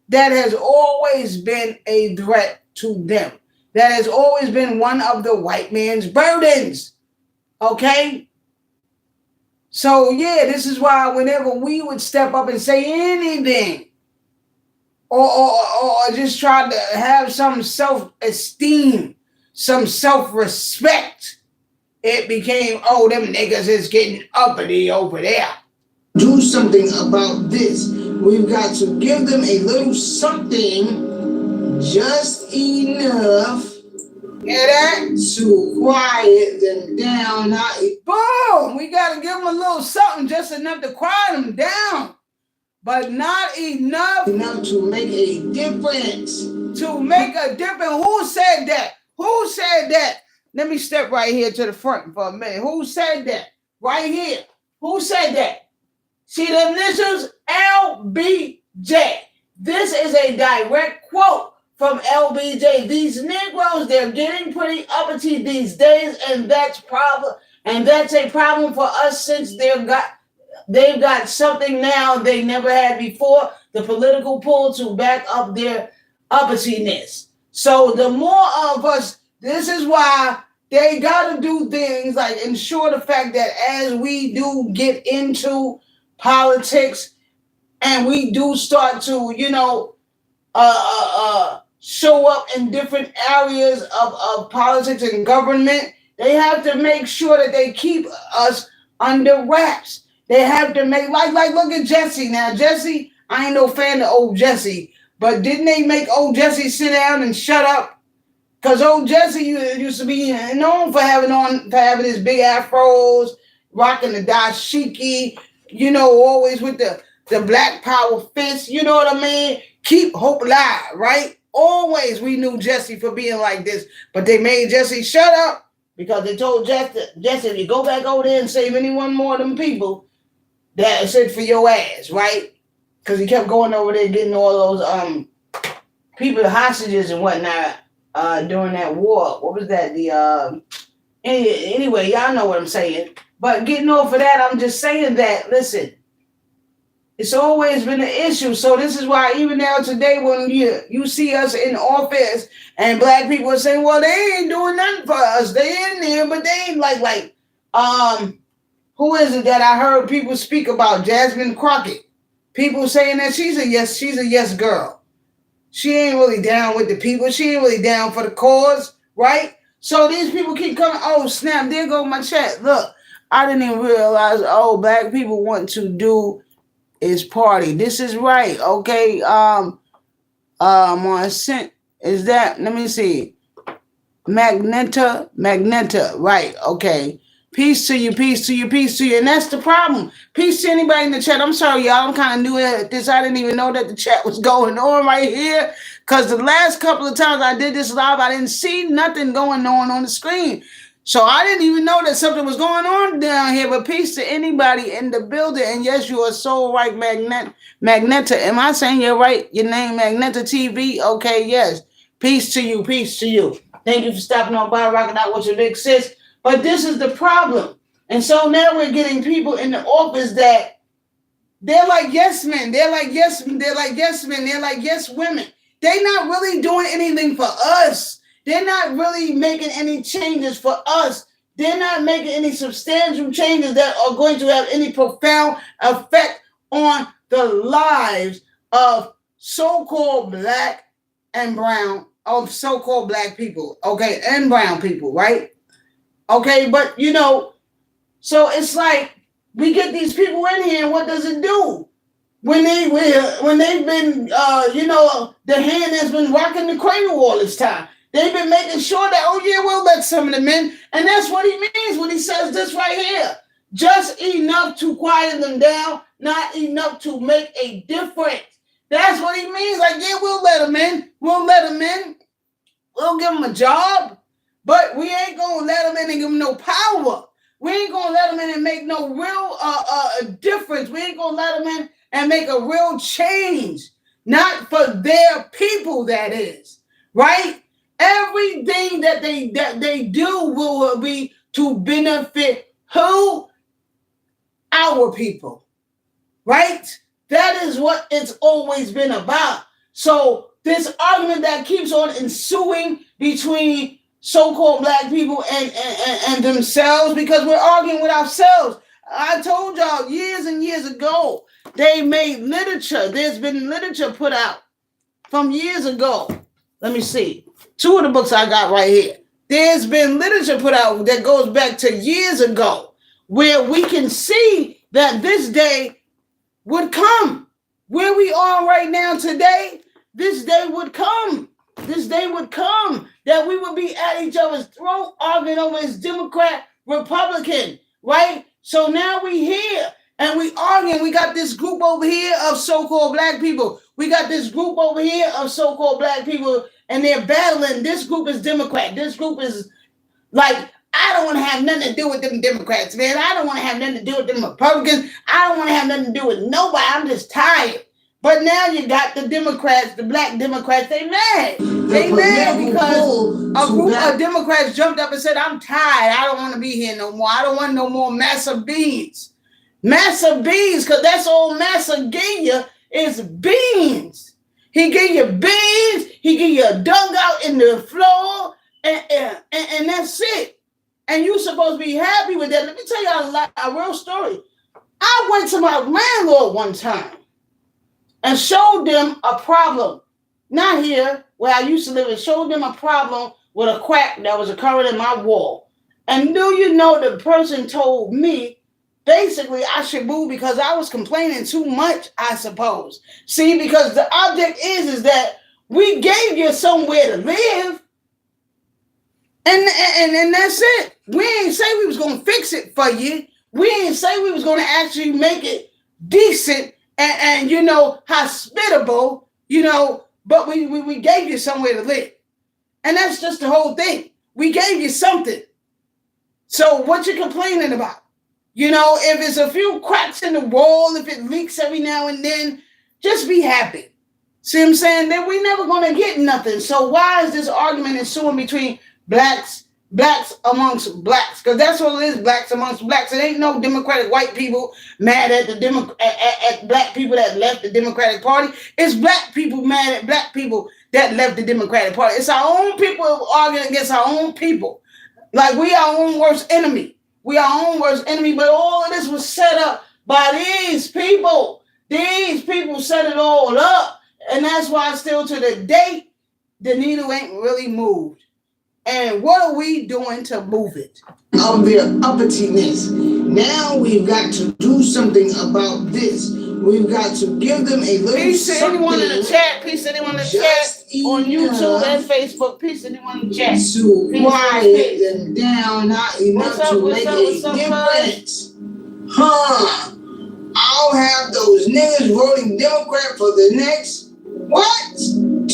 that has always been a threat to them. That has always been one of the white man's burdens. Okay? So, yeah, this is why whenever we would step up and say anything, or just try to have some self-esteem, some self-respect, it became, oh, them niggas is getting uppity over there. Do something about this. We've got to give them a little something, just enough, to quiet them down. Boom! We got to give them a little something, just enough to quiet them down. But not enough to make a difference. To make a difference. Who said that? Who said that? Let me step right here to the front for a minute. Who said that? Right here. Who said that? See the initials? LBJ. This is a direct quote from LBJ. These Negroes, they're getting pretty uppity these days, and that's a problem for us since they've got something now they never had before, the political pull to back up their uppityness. So the more of us, this is why they got to do things like ensure the fact that as we do get into politics and we do start to, show up in different areas of politics and government, they have to make sure that they keep us under wraps. They have to make, like look at Jesse now. Jesse, I ain't no fan of old Jesse, but didn't they make old Jesse sit down and shut up? Because old Jesse used to be known for having his big afros, rocking the dashiki, always with the black power fist, you know what I mean? Keep hope alive, right? Always we knew Jesse for being like this, but they made Jesse shut up because they told Jesse, if you go back over there and save any one more of them people, that's it for your ass, right? Because he kept going over there getting all those people hostages and whatnot during that war. What was that? Anyway, y'all know what I'm saying. But getting off of that, I'm just saying that, listen, it's always been an issue. So this is why even now today when you see us in office and black people are saying, well, they ain't doing nothing for us. They in there, but they ain't like who is it that I heard people speak about? Jasmine Crockett. People saying that she's a yes girl. She ain't really down with the people. She ain't really down for the cause, right? So these people keep coming, oh, snap, there go my chat. Look, I didn't even realize, black people want to do is party. This is right, okay? On scent, is that, let me see. Magneta, right, okay. Peace to you. And that's the problem. Peace to anybody in the chat. I'm sorry, y'all. I'm kind of new at this. I didn't even know that the chat was going on right here. Because the last couple of times I did this live, I didn't see nothing going on the screen. So I didn't even know that something was going on down here. But peace to anybody in the building. And yes, you are so right, Magneta. Am I saying you're right? Your name, Magneta TV? Okay, yes. Peace to you. Peace to you. Thank you for stopping on by, rocking out with your big sis. But this is the problem. And so now we're getting people in the office that they're like yes men. They're like yes men. They're like yes men. They're like yes women. They're not really doing anything for us. They're not really making any changes for us. They're not making any substantial changes that are going to have any profound effect on the lives of so-called black and brown, of so-called black people, okay, and brown people, right? Okay, but you know, so it's like we get these people in here, and what does it do? When they've been, you know, the hand has been rocking the cradle all this time. They've been making sure that, oh yeah, we'll let some of them in. And that's what he means when he says this right here. Just enough to quiet them down, not enough to make a difference. That's what he means. Like, yeah, we'll let them in. We'll let them in. We'll give them a job. But we ain't going to let them in and give them no power. We ain't going to let them in and make no real difference. We ain't going to let them in and make a real change. Not for their people, that is. Right? Everything that they do will be to benefit who? Our people. Right? That is what it's always been about. So this argument that keeps on ensuing between so-called black people and themselves, because we're arguing with ourselves. I told y'all years and years ago, they made literature. There's been literature put out from years ago. Let me see. 2 of the books I got right here. There's been literature put out that goes back to years ago where we can see that this day would come. Where we are right now today, this day would come. This day would come that we would be at each other's throat arguing over this Democrat, Republican, right? So now we here and we arguing. We got this group over here of so-called black people. We got this group over here of so-called black people, and they're battling. This group is Democrat. This group is like, I don't want to have nothing to do with them Democrats, man. I don't want to have nothing to do with them Republicans. I don't want to have nothing to do with nobody. I'm just tired. But now you got the Democrats, the black Democrats, they mad. They mad because a group of Democrats jumped up and said, I'm tired. I don't want to be here no more. I don't want no more Massa beans. Massa beans, because that's all Massa gave you is beans. He gave you beans. He gave you a dugout in the floor. And that's it. And you're supposed to be happy with that. Let me tell you a real story. I went to my landlord one time and showed them a problem. Not here, where I used to live, and showed them a problem with a crack that was occurring in my wall. And do you know the person told me, basically, I should move because I was complaining too much, I suppose. See, because the object is that we gave you somewhere to live. And that's it. We ain't say we was going to fix it for you. We ain't say we was going to actually make it decent and you know, hospitable, you know, but we gave you somewhere to live. And that's just the whole thing. We gave you something. So what you complaining about? You know, if it's a few cracks in the wall, if it leaks every now and then, just be happy. See what I'm saying? Then we never going to get nothing. So why is this argument ensuing between blacks amongst blacks? Because that's what it is, blacks amongst blacks. It ain't no Democratic white people mad at the at black people that left the Democratic Party. It's black people mad at black people that left the Democratic Party. It's our own people arguing against our own people. Like we our own worst enemy. We our own worst enemy, but all of this was set up by these people. These people set it all up. And that's why still to the day, the needle ain't really moved. And what are we doing to move it? Of their uppityness. Now we've got to do something about this. We've got to give them a little peace to anyone in the chat. Peace to anyone in the chat on YouTube and Facebook. Peace to anyone in the chat. To quiet them down, not enough to make a difference. I'll have those niggas voting Democrat for the next,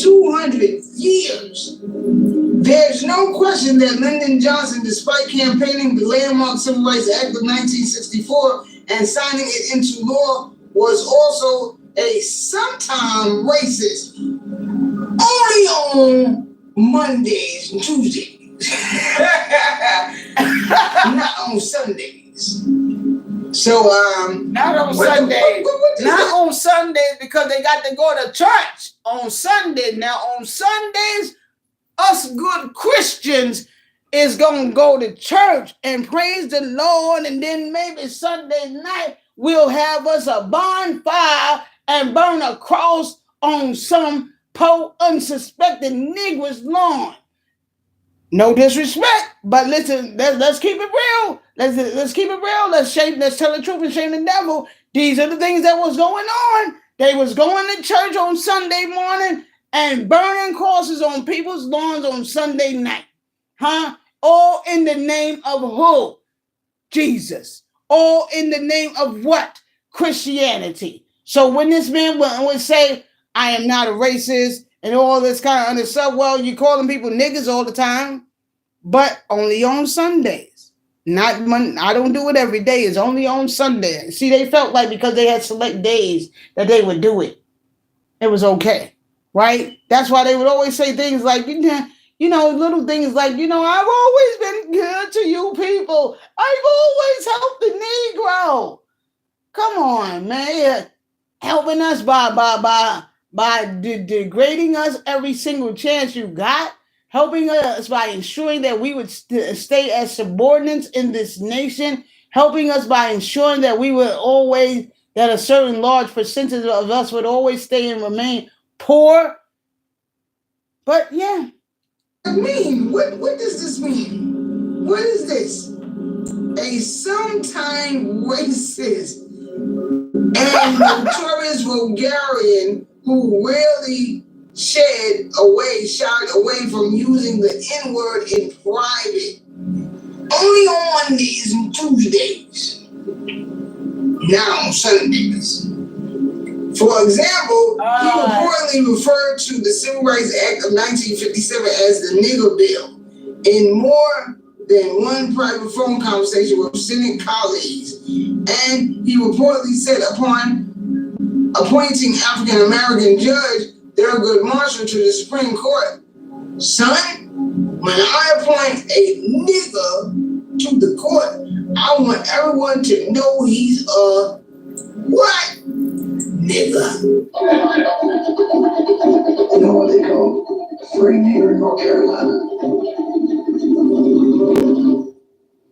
2 200 years. There's no question that Lyndon Johnson, despite campaigning the landmark Civil Rights Act of 1964 and signing it into law, was also a sometime racist. Only on Mondays and Tuesdays. Not on Sundays. So not on Sundays. Not on Sundays because they got to go to church on Sunday. Now on Sundays, us good Christians is gonna go to church and praise the Lord, and then maybe Sunday night we'll have us a bonfire and burn a cross on some poor unsuspected Negro's lawn. No disrespect, but listen, let's keep it real. Let's keep it real. Let's tell the truth and shame the devil. These are the things that was going on. They was going to church on Sunday morning and burning crosses on people's lawns on Sunday night. Huh? All in the name of who? Jesus. All in the name of what? Christianity. So when this man would say, I am not a racist and all this kind of other stuff, well, you calling people niggas all the time, but only on Sundays. Not Monday. I don't do it every day. It's only on Sunday. See, they felt like because they had select days that they would do it. It was okay, right? That's why they would always say things like, you know, little things like, I've always been good to you people. I've always helped the Negro. Come on, man. Helping us by degrading us every single chance you got. Helping us by ensuring that we would stay as subordinates in this nation. Helping us by ensuring that we would always, that a certain large percentage of us would always stay and remain poor. But yeah. What does this mean? What is this? A sometime racist and notorious vulgarian who rarely shied away from using the N-word in private. Only on Mondays and Tuesdays. Not on Sundays. For example, he reportedly referred to the Civil Rights Act of 1957 as the nigger bill in more than one private phone conversation with Senate colleagues. And he reportedly said upon appointing African-American judge Thurgood Marshall to the Supreme Court, son, when I appoint a nigger to the court, I want everyone to know he's a what? Nigger. You know what they call free nigger in North Carolina?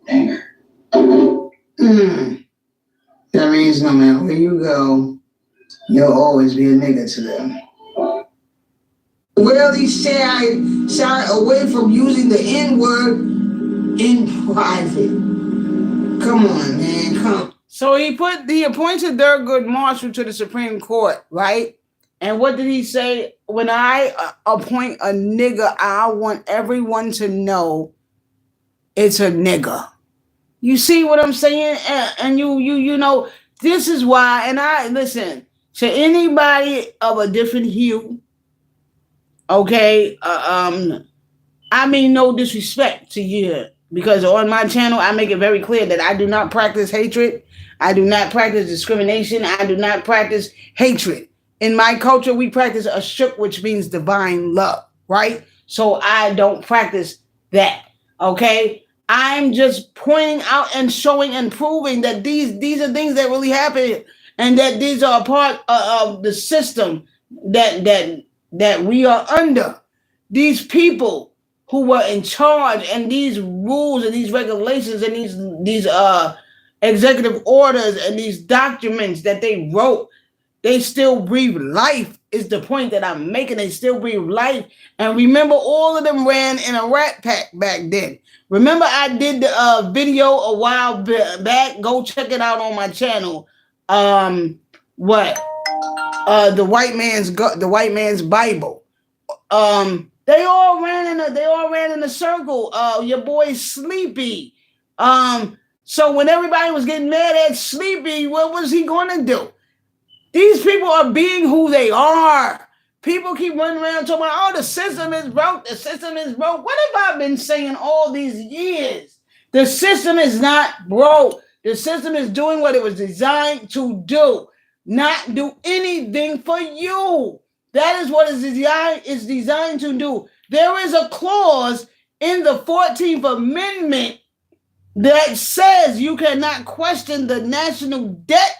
Nigger. That means no matter where you go, you'll always be a nigger to them. Rarely shy away from using the N-word in private. Come on, man, come. So he appointed Thurgood Marshall to the Supreme Court, right? And what did he say? When I appoint a nigger, I want everyone to know it's a nigger. You see what I'm saying? And you know, this is why, and I listen to anybody of a different hue. Okay, I mean no disrespect to you, because on my channel I make it very clear that I do not practice hatred. I do not practice discrimination. I do not practice hatred. In my culture, we practice ashuk, which means divine love, right? So I don't practice that, okay? I'm just pointing out and showing and proving that these are things that really happen, and that these are a part of the system that we are under. These people who were in charge, and these rules and these regulations and these executive orders and these documents that they wrote, they still breathe life, is the point that I'm making. They still breathe life. And remember, all of them ran in a rat pack back then. Remember, I did the video a while back. Go check it out on my channel. The white man's Bible. They all ran in a circle. Your boy Sleepy. So when everybody was getting mad at Sleepy, what was he going to do? These people are being who they are. People keep running around talking about, oh, the system is broke. The system is broke. What have I been saying all these years? The system is not broke. The system is doing what it was designed to do, not do anything for you. That is what it's designed to do. There is a clause in the 14th Amendment that says you cannot question the national debt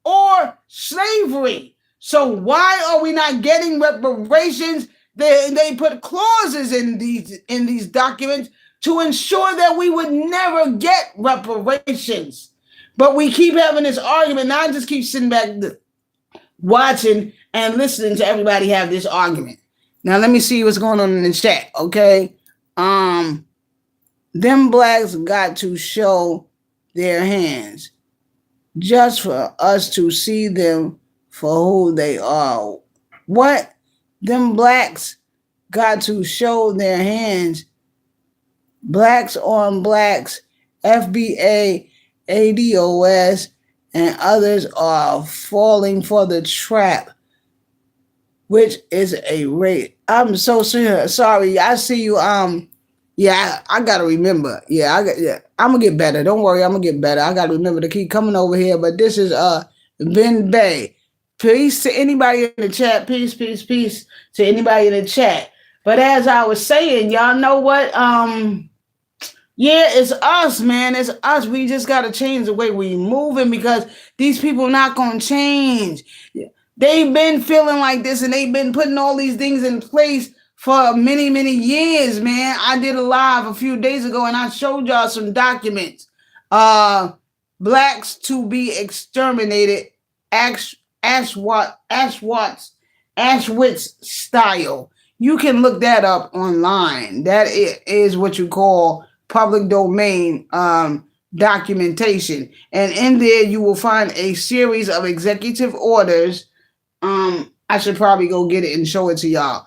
or slavery. So why are we not getting reparations? They put clauses in these documents to ensure that we would never get reparations. But we keep having this argument, and I just keep sitting back watching and listening to everybody have this argument. Now let me see what's going on in the chat, okay? Them blacks got to show their hands just for us to see them for who they are. What? Them blacks got to show their hands. Blacks on blacks, FBA, ADOS, and others are falling for the trap, which is a rape. I'm so sorry. I see you. Yeah, I gotta remember. I'm gonna get better. Don't worry, I'm gonna get better. I gotta remember to keep coming over here. But this is Ben Bay. Peace to anybody in the chat. Peace to anybody in the chat. But as I was saying, y'all know what? Yeah, it's us, man. It's us. We just gotta change the way we moving because these people not gonna change. They've been feeling like this and they've been putting all these things in place for many, many years, man. I did a live a few days ago and I showed y'all some documents. Blacks to be exterminated, Auschwitz style. You can look that up online. That is what you call public domain documentation. And in there you will find a series of executive orders. I should probably go get it and show it to y'all.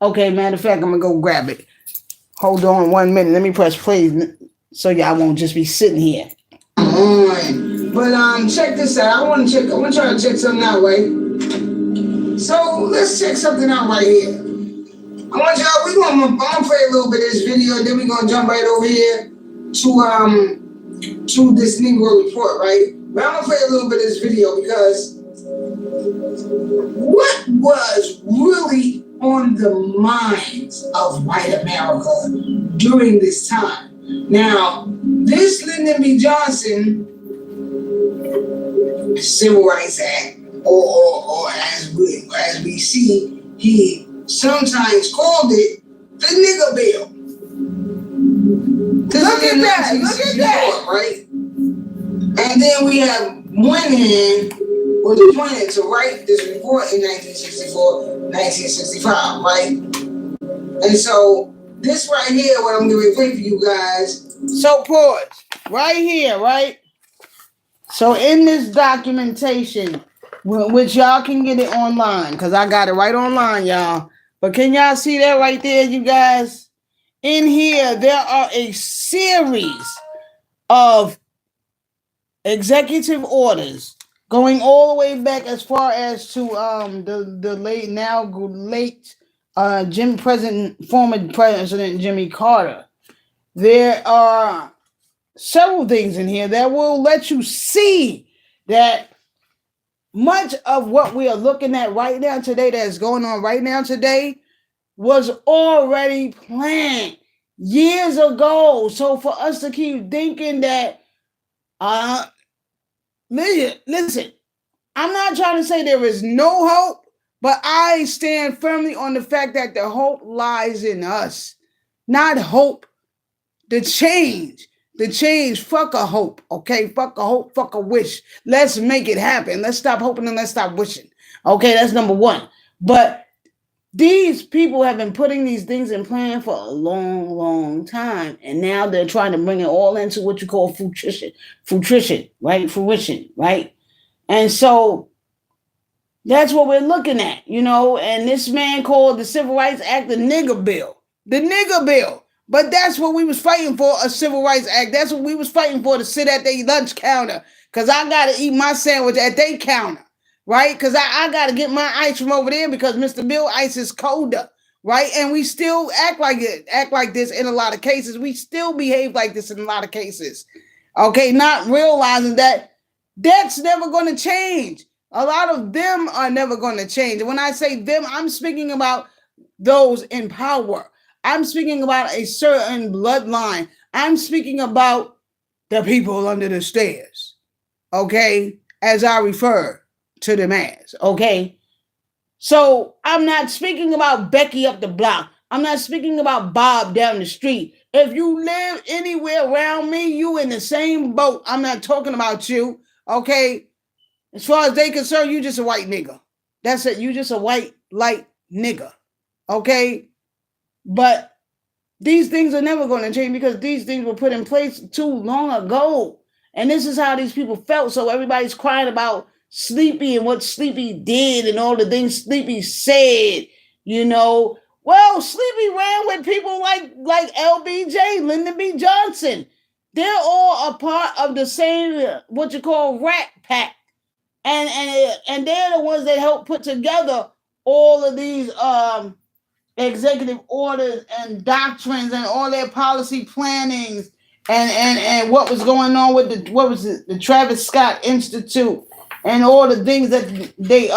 Okay, matter of fact, I'm gonna go grab it. Hold on 1 minute. Let me press play so y'all won't just be sitting here. But check this out. I want to try to check something out, right? So let's check something out right here. I want y'all. I'm gonna play a little bit of this video, and then we're gonna jump right over here to this Negro report, right? But I'm gonna play a little bit of this video because what was really on the minds of white America during this time? Now, this Lyndon B. Johnson Civil Rights Act, or as we see, he sometimes called it the nigger bill. Look at that, right? And then we have one hand was appointed to write this report in 1964, 1965, right? And so this right here, what I'm going to play for you guys. So pause right here, right? So in this documentation, which y'all can get it online, because I got it right online, y'all. But can y'all see that right there, you guys? In here, there are a series of executive orders going all the way back as far as to the late former President Jimmy Carter. There are several things in here that will let you see that much of what we are looking at right now today, that's going on right now today, was already planned years ago. So for us to keep thinking that, listen, I'm not trying to say there is no hope, but I stand firmly on the fact that the hope lies in us, not hope. The change, fuck a hope, okay? Fuck a hope, fuck a wish. Let's make it happen. Let's stop hoping and let's stop wishing. Okay, that's number one. But these people have been putting these things in plan for a long, long time. And now they're trying to bring it all into what you call fruition, right? Fruition, right? And so that's what we're looking at, you know? And this man called the Civil Rights Act the nigger bill. The nigger bill. But that's what we was fighting for, a Civil Rights Act. That's what we was fighting for, to sit at their lunch counter. Because I got to eat my sandwich at their counter. right? Because I got to get my ice from over there because Mr. Bill ice is colder, right? And we still act like this in a lot of cases. We still behave like this in a lot of cases, okay? Not realizing that that's never going to change. A lot of them are never going to change. And when I say them, I'm speaking about those in power. I'm speaking about a certain bloodline. I'm speaking about the people under the stairs, okay? As I refer to them as, okay? So I'm not speaking about Becky up the block. I'm not speaking about Bob down the street. If you live anywhere around me, you in the same boat. I'm not talking about you, okay? As far as they concerned, you just a white nigga. That's it. You just a white, light nigga, okay? But these things are never going to change because these things were put in place too long ago. And this is how these people felt. So everybody's crying about Sleepy and what Sleepy did and all the things Sleepy said, you know. Well, Sleepy ran with people like LBJ, Lyndon B. Johnson. They're all a part of the same, what you call, rat pack. And they're the ones that helped put together all of these executive orders and doctrines and all their policy plannings and what was going on with the Travis Scott Institute and all the things that they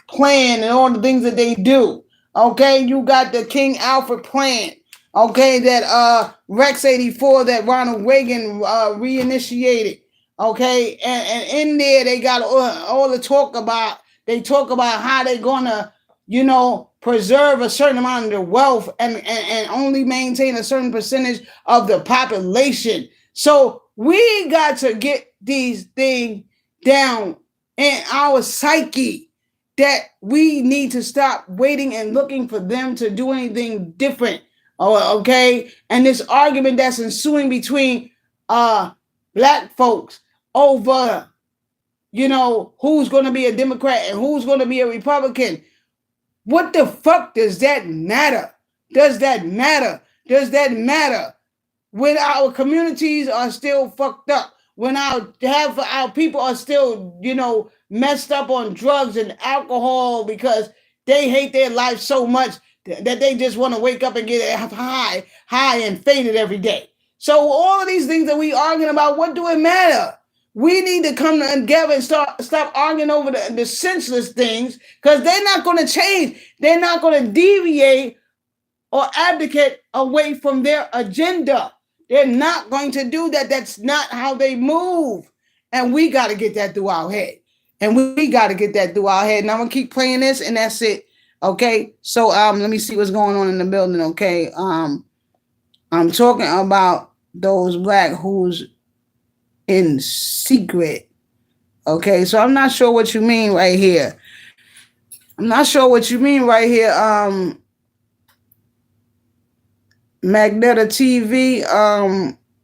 plan and all the things that they do. Okay, you got the King Alfred plan. Okay, that Rex 84 that Ronald Reagan reinitiated. Okay, and in there they got all the talk about. They talk about how they're gonna, you know, preserve a certain amount of their wealth and only maintain a certain percentage of the population. So we got to get these things down in our psyche that we need to stop waiting and looking for them to do anything different. Okay? And this argument that's ensuing between black folks over, you know, who's going to be a Democrat and who's going to be a Republican. What the fuck does that matter? Does that matter? Does that matter? When our communities are still fucked up, when our people are still, you know, messed up on drugs and alcohol because they hate their life so much that they just want to wake up and get high and faded every day. So all of these things that we arguing about, what do it matter? We need to come together and stop arguing over the senseless things because they're not going to change. They're not going to deviate or abdicate away from their agenda. They're not going to do that. That's not how they move. And we got to get that through our head. And we got to get that through our head. And I'm going to keep playing this and that's it. Okay. So let me see what's going on in the building. Okay. I'm talking about those black who's in secret. Okay, so I'm not sure what you mean right here. Magneta TV.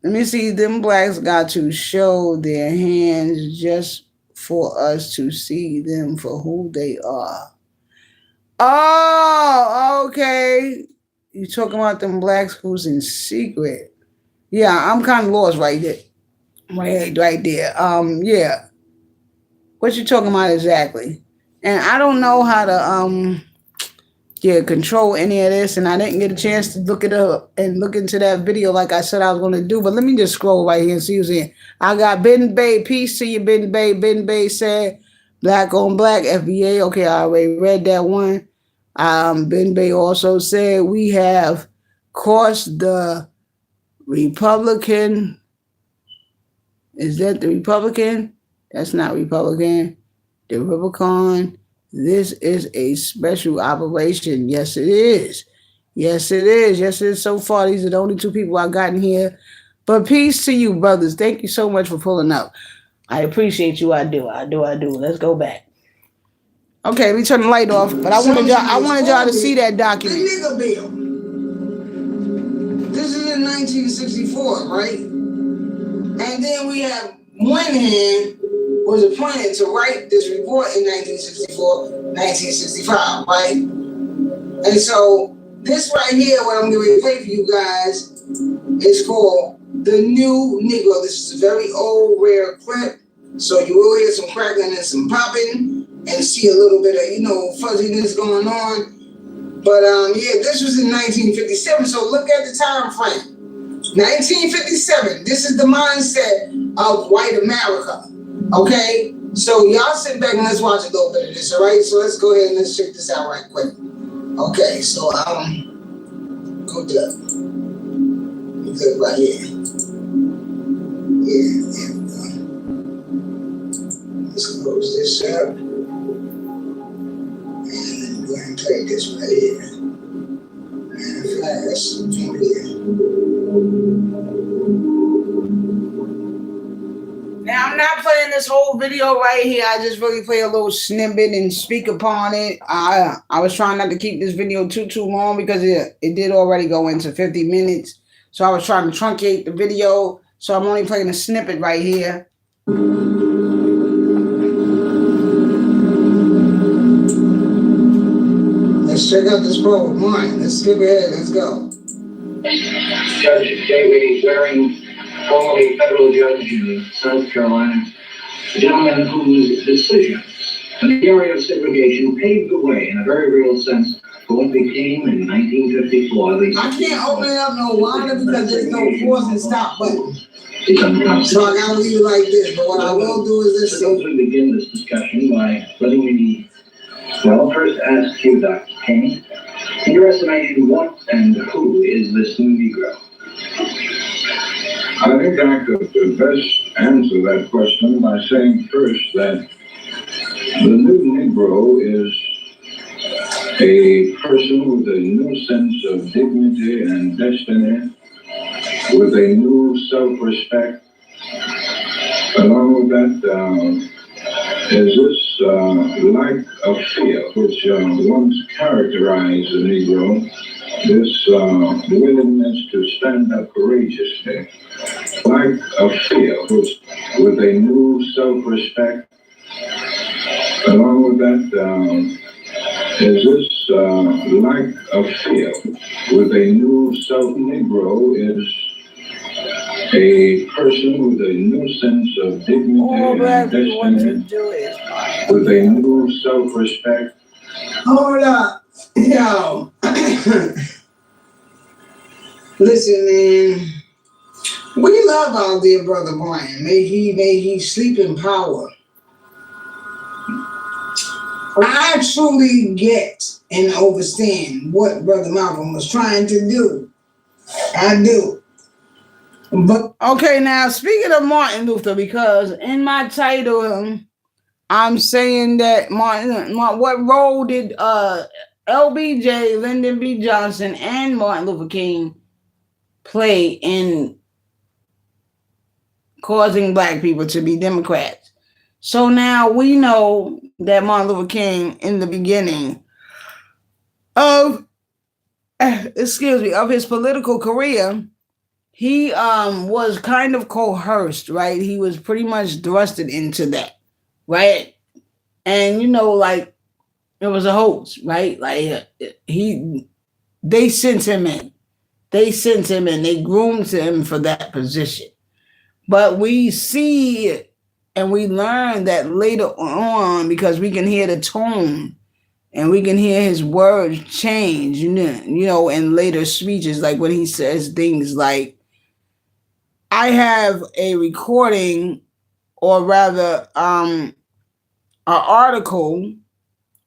Let me see. Them blacks got to show their hands just for us to see them for who they are. Oh, okay. You talking about them blacks who's in secret? Yeah, I'm kind of lost right there. Right there. Yeah. What you talking about exactly? And I don't know how to control any of this, and I didn't get a chance to look it up and look into that video like I said I was gonna do. But let me just scroll right here and see who's in. I got Ben Bay. Peace to you, Ben Bay. Ben Bay said black on black FBA. Okay, I already read that one. Ben Bay also said we have crossed the Republican. Is that the Republican? That's not Republican. The Rubicon. This is a special operation. Yes, it is. Yes, it is. Yes, it is. So far, these are the only two people I've gotten here. But peace to you, brothers. Thank you so much for pulling up. I appreciate you. I do. Let's go back. Okay, we turn the light off. But I wanted y'all to see that document. The nigga bill. This is in 1964, right? And then we have Moynihan was a plan to write this report in 1964, 1965, right? And so this right here, what I'm going to play for you guys, is called The New Negro. This is a very old, rare clip, so you will hear some crackling and some popping. and see a little bit of, fuzziness going on. But yeah, this was in 1957. So look at the time frame. 1957. This is the mindset of white America. Okay? So y'all sit back and let's watch a little bit of this, all right? So let's go ahead and let's check this out right quick. Okay, so go to right here. Yeah, there we go. Let's close this up. And go ahead and play this right here. And flash, jump here. Now, I'm not playing this whole video right here. I just really play a little snippet and speak upon it. I was trying not to keep this video too long because it did already go into 50 minutes. So I was trying to truncate the video. So I'm only playing a snippet right here. Let's check out this pro of mine. Let's skip ahead. Let's go. Judge David Waring, formerly federal judge in South Carolina, a gentleman whose decision in the area of segregation paved the way, in a very real sense, for what became in 1954 the... I can't open it up no wider because there's no pause and stop button. So I gotta leave it like this. But what I will do is this. Suppose we begin this discussion by letting me, first ask you, Dr. King, in your estimation, what and who is this new Negro? I think I could best answer that question by saying first that the new Negro is a person with a new sense of dignity and destiny, with a new self-respect. Along with that is this lack of fear which once characterized the Negro, this willingness to stand up courageously. Lack of fear with a new self-respect. Along with that is this lack of fear with a new self-Negro is a person with a new sense of dignity and destiny, with a new self-respect. Hold up. Yo. Listen, man. We love our dear brother Brian. May he sleep in power. I truly get and understand what Brother Malcolm was trying to do. I do. But okay, now speaking of Martin Luther, because in my title, I'm saying that what role did LBJ, Lyndon B. Johnson, and Martin Luther King play in causing black people to be Democrats? So now we know that Martin Luther King, in the beginning of his political career, he was kind of coerced, right? He was pretty much thrusted into that, right? And like it was a hoax, right? Like they sent him in. They groomed him for that position. But we see and we learn that later on, because we can hear the tone and we can hear his words change, in later speeches, like when he says things like, I have a recording, or rather an article,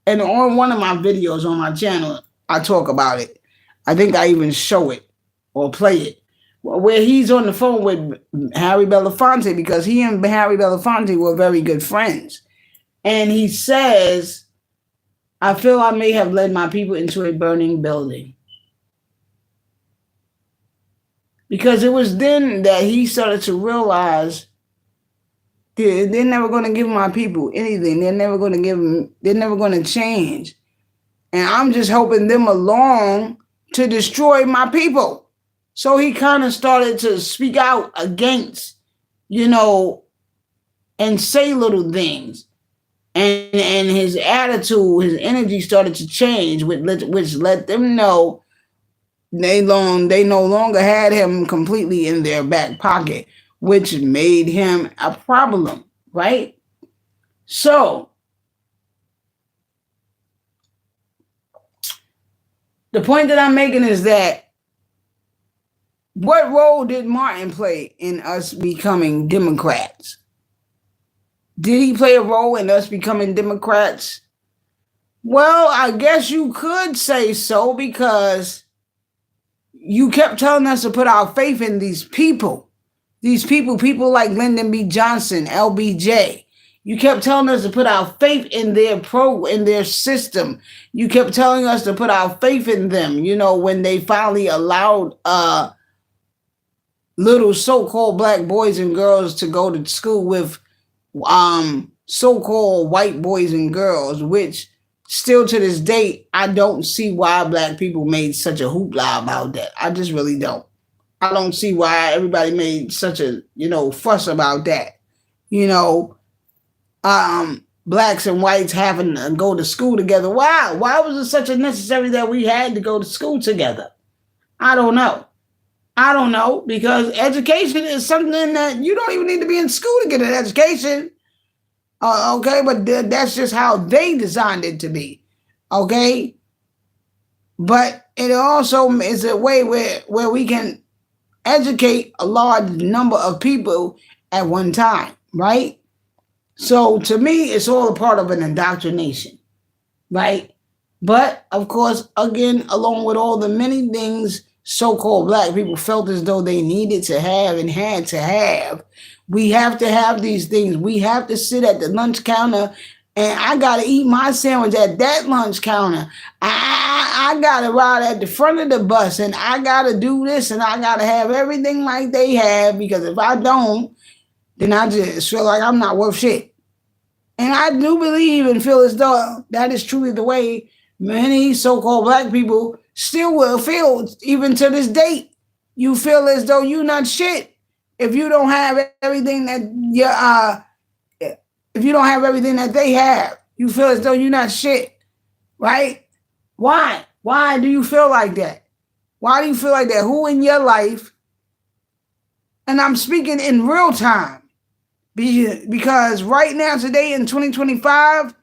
and on one of my videos on my channel, I talk about it. I think I even show it or play it, where he's on the phone with Harry Belafonte, because he and Harry Belafonte were very good friends. And he says, I feel I may have led my people into a burning building. Because it was then that he started to realize they're never going to give my people anything. They're never going to change. And I'm just helping them along to destroy my people. So he kind of started to speak out against, and say little things. And his attitude, his energy started to change, which let them know they no longer had him completely in their back pocket, which made him a problem, right? So The point that I'm making is that what role did Martin play in us becoming Democrats? Did he play a role in us becoming Democrats? Well, I guess you could say so, because you kept telling us to put our faith in these people. These people like Lyndon B. Johnson, LBJ. You kept telling us to put our faith in their system. You kept telling us to put our faith in them, when they finally allowed little so-called black boys and girls to go to school with so-called white boys and girls, which still to this day, I don't see why black people made such a hoopla about that. I just really don't. I don't see why everybody made such a, fuss about that. Blacks and whites having to go to school together. Why? Why was it such a necessary that we had to go to school together? I don't know, because education is something that you don't even need to be in school to get an education. Okay, but that's just how they designed it to be. Okay, but it also is a way where we can educate a large number of people at one time, right? So to me, it's all a part of an indoctrination, right? But of course, again, along with all the many things so-called black people felt as though they needed to have and had to have, we have to have these things. We have to sit at the lunch counter, and I got to eat my sandwich at that lunch counter. I got to ride at the front of the bus, and I got to do this, and I got to have everything like they have, because if I don't, then I just feel like I'm not worth shit. And I do believe and feel as though that is truly the way many so-called black people still will feel, even to this date. You feel as though you're not shit if you don't have everything that if you don't have everything that they have. You feel as though you're not shit, right? Why? Why do you feel like that? Why do you feel like that? Who in your life, and I'm speaking in real time, because right now, today in 2025,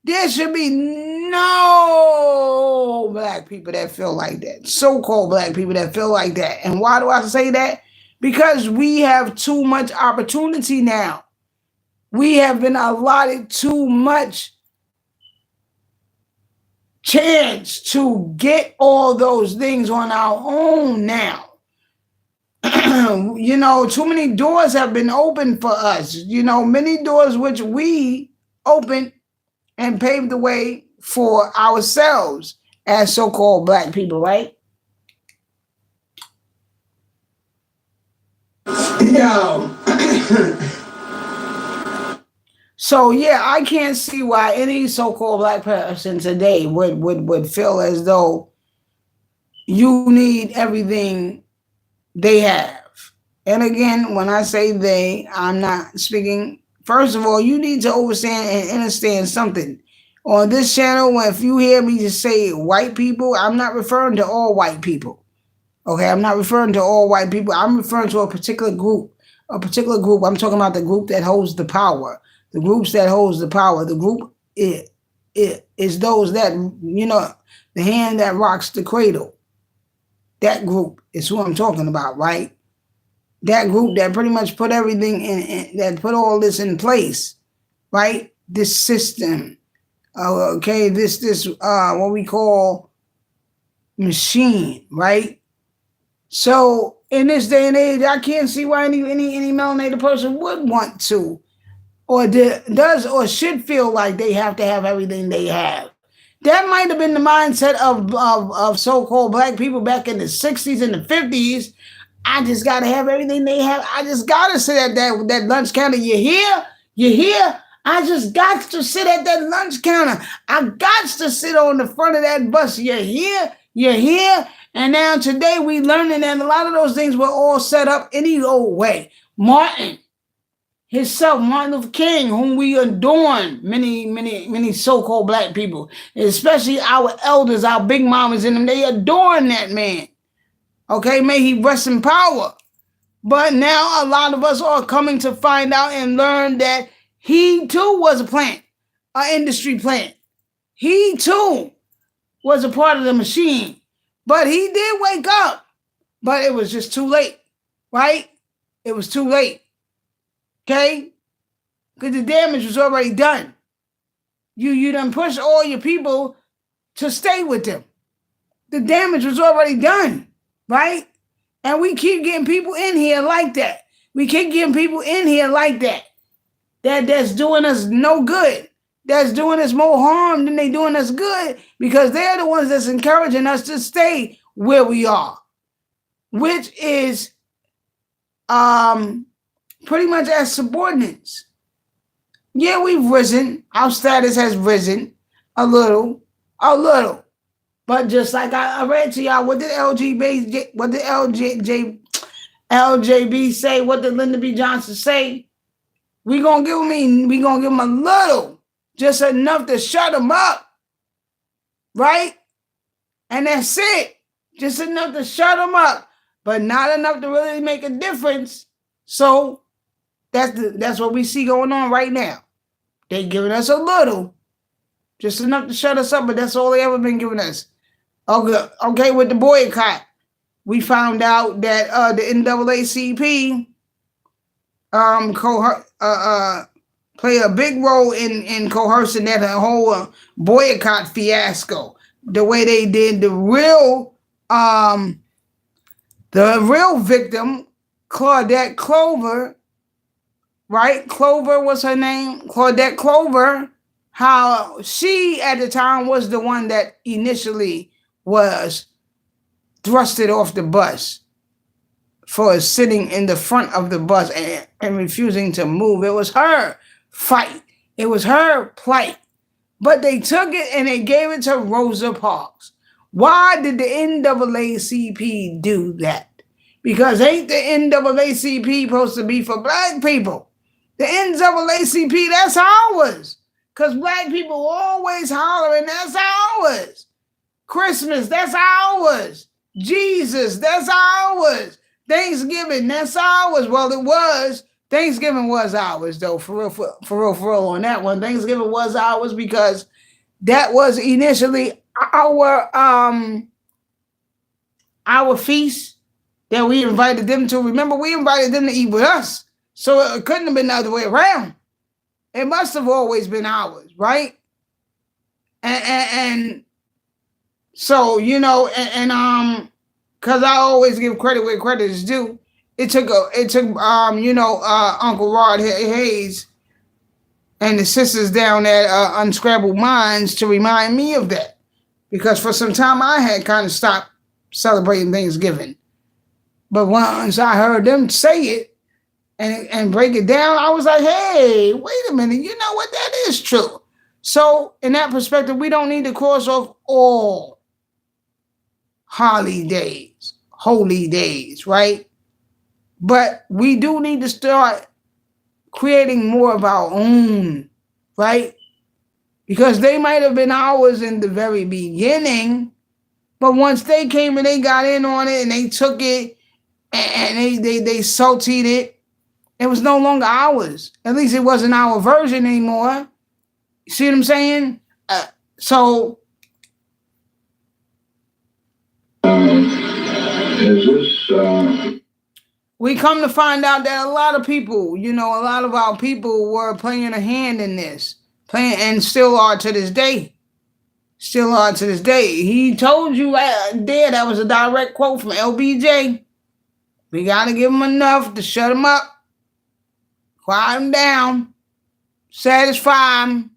there should be no black people that feel like that. So-called black people that feel like that. And why do I say that? Because we have too much opportunity now. We have been allotted too much chance to get all those things on our own now. Too many doors have been opened for us. Many doors which we opened and paved the way for ourselves as so-called black people, right? Yo. So yeah, I can't see why any so-called black person today would feel as though you need everything they have. And again, when I say they, I'm not speaking. First of all, you need to understand and understand something. On this channel, if you hear me just say white people, I'm not referring to all white people. Okay, I'm not referring to all white people. I'm referring to a particular group. I'm talking about the group that holds the power. The groups that holds the power. The group is those that, the hand that rocks the cradle. That group is who I'm talking about, right? That group that pretty much put everything in, that put all this in place, right? This system, okay, this what we call machine, right? So in this day and age, I can't see why any melanated person would want to, or does or should feel like they have to have everything they have. That might have been the mindset of so-called black people back in the 60s and the 50s. I just got to have everything they have. I just got to sit at that lunch counter. You hear? I just got to sit at that lunch counter. I got to sit on the front of that bus. You hear? And now today we learning that a lot of those things were all set up any old way. Martin Luther King, whom we adorn, many so-called black people, especially our elders, our big mamas in them, they adorn that man. Okay, may he rest in power. But now a lot of us are coming to find out and learn that he too was a plant, an industry plant. He too was a part of the machine. But he did wake up. But it was just too late, right? It was too late. Okay? Because the damage was already done. You done pushed all your people to stay with them. The damage was already done, right? And we keep getting people in here like that. We keep getting people in here like that. That's doing us no good. That's doing us more harm than they doing us good, because they're the ones that's encouraging us to stay where we are, which is pretty much as subordinates. Yeah, we've risen. Our status has risen a little. But just like I read to y'all, what did LJB say? What did Lyndon B. Johnson say? We gonna give them a little, just enough to shut them up, right? And that's it, just enough to shut them up, but not enough to really make a difference. So that's what we see going on right now. They giving us a little, just enough to shut us up, but that's all they ever been giving us. Okay, with the boycott, we found out that the NAACP play a big role in coercing that whole boycott fiasco. The way they did the real victim, Claudette Clover, right? Clover was her name, Claudette Clover. How she at the time was the one that initially was thrusted off the bus for sitting in the front of the bus and refusing to move. It was her fight. It was her plight. But they took it and they gave it to Rosa Parks. Why did the NAACP do that? Because ain't the NAACP supposed to be for black people? The NAACP, that's ours. Because black people always hollering, that's ours. Christmas, that's ours. Jesus, that's ours. Thanksgiving, that's ours. Well, it was. Thanksgiving was ours, though, for real on that one. Thanksgiving was ours because that was initially our feast that we invited them to. Remember, we invited them to eat with us, so it couldn't have been the other way around. It must have always been ours, right? And so, you know, because I always give credit where credit is due. It took Uncle Rod Hayes and the sisters down at Unscrambled Minds to remind me of that, because for some time I had kind of stopped celebrating Thanksgiving, but once I heard them say it and break it down, I was like, hey, wait a minute, you know what, that is true. So in that perspective, we don't need to cross off all holy days, right? But we do need to start creating more of our own, right? Because they might have been ours in the very beginning, but once they came and they got in on it and they took it and they salted it, it was no longer ours. At least it wasn't our version anymore. You see what I'm saying? Is this we come to find out that a lot of people, a lot of our people were playing a hand in this, and still are to this day. He told you there, that was a direct quote from LBJ. We got to give them enough to shut them up, quiet them down, satisfy them,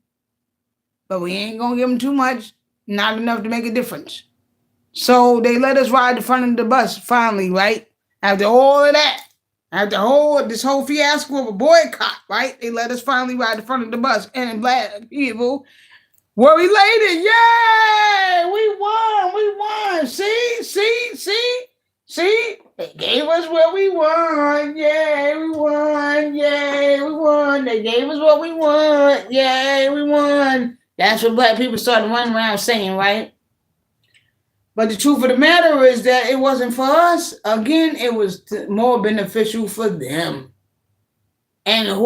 but we ain't going to give them too much, not enough to make a difference. So they let us ride the front of the bus finally, right? After all of that, after this whole fiasco of a boycott, right? They let us finally ride the front of the bus, and black people were elated. Yay! We won. See? They gave us what we want. Yay, we won. They gave us what we want. Yay, we won. That's what black people started running around saying, right? But the truth of the matter is that it wasn't for us. Again, it was more beneficial for them. And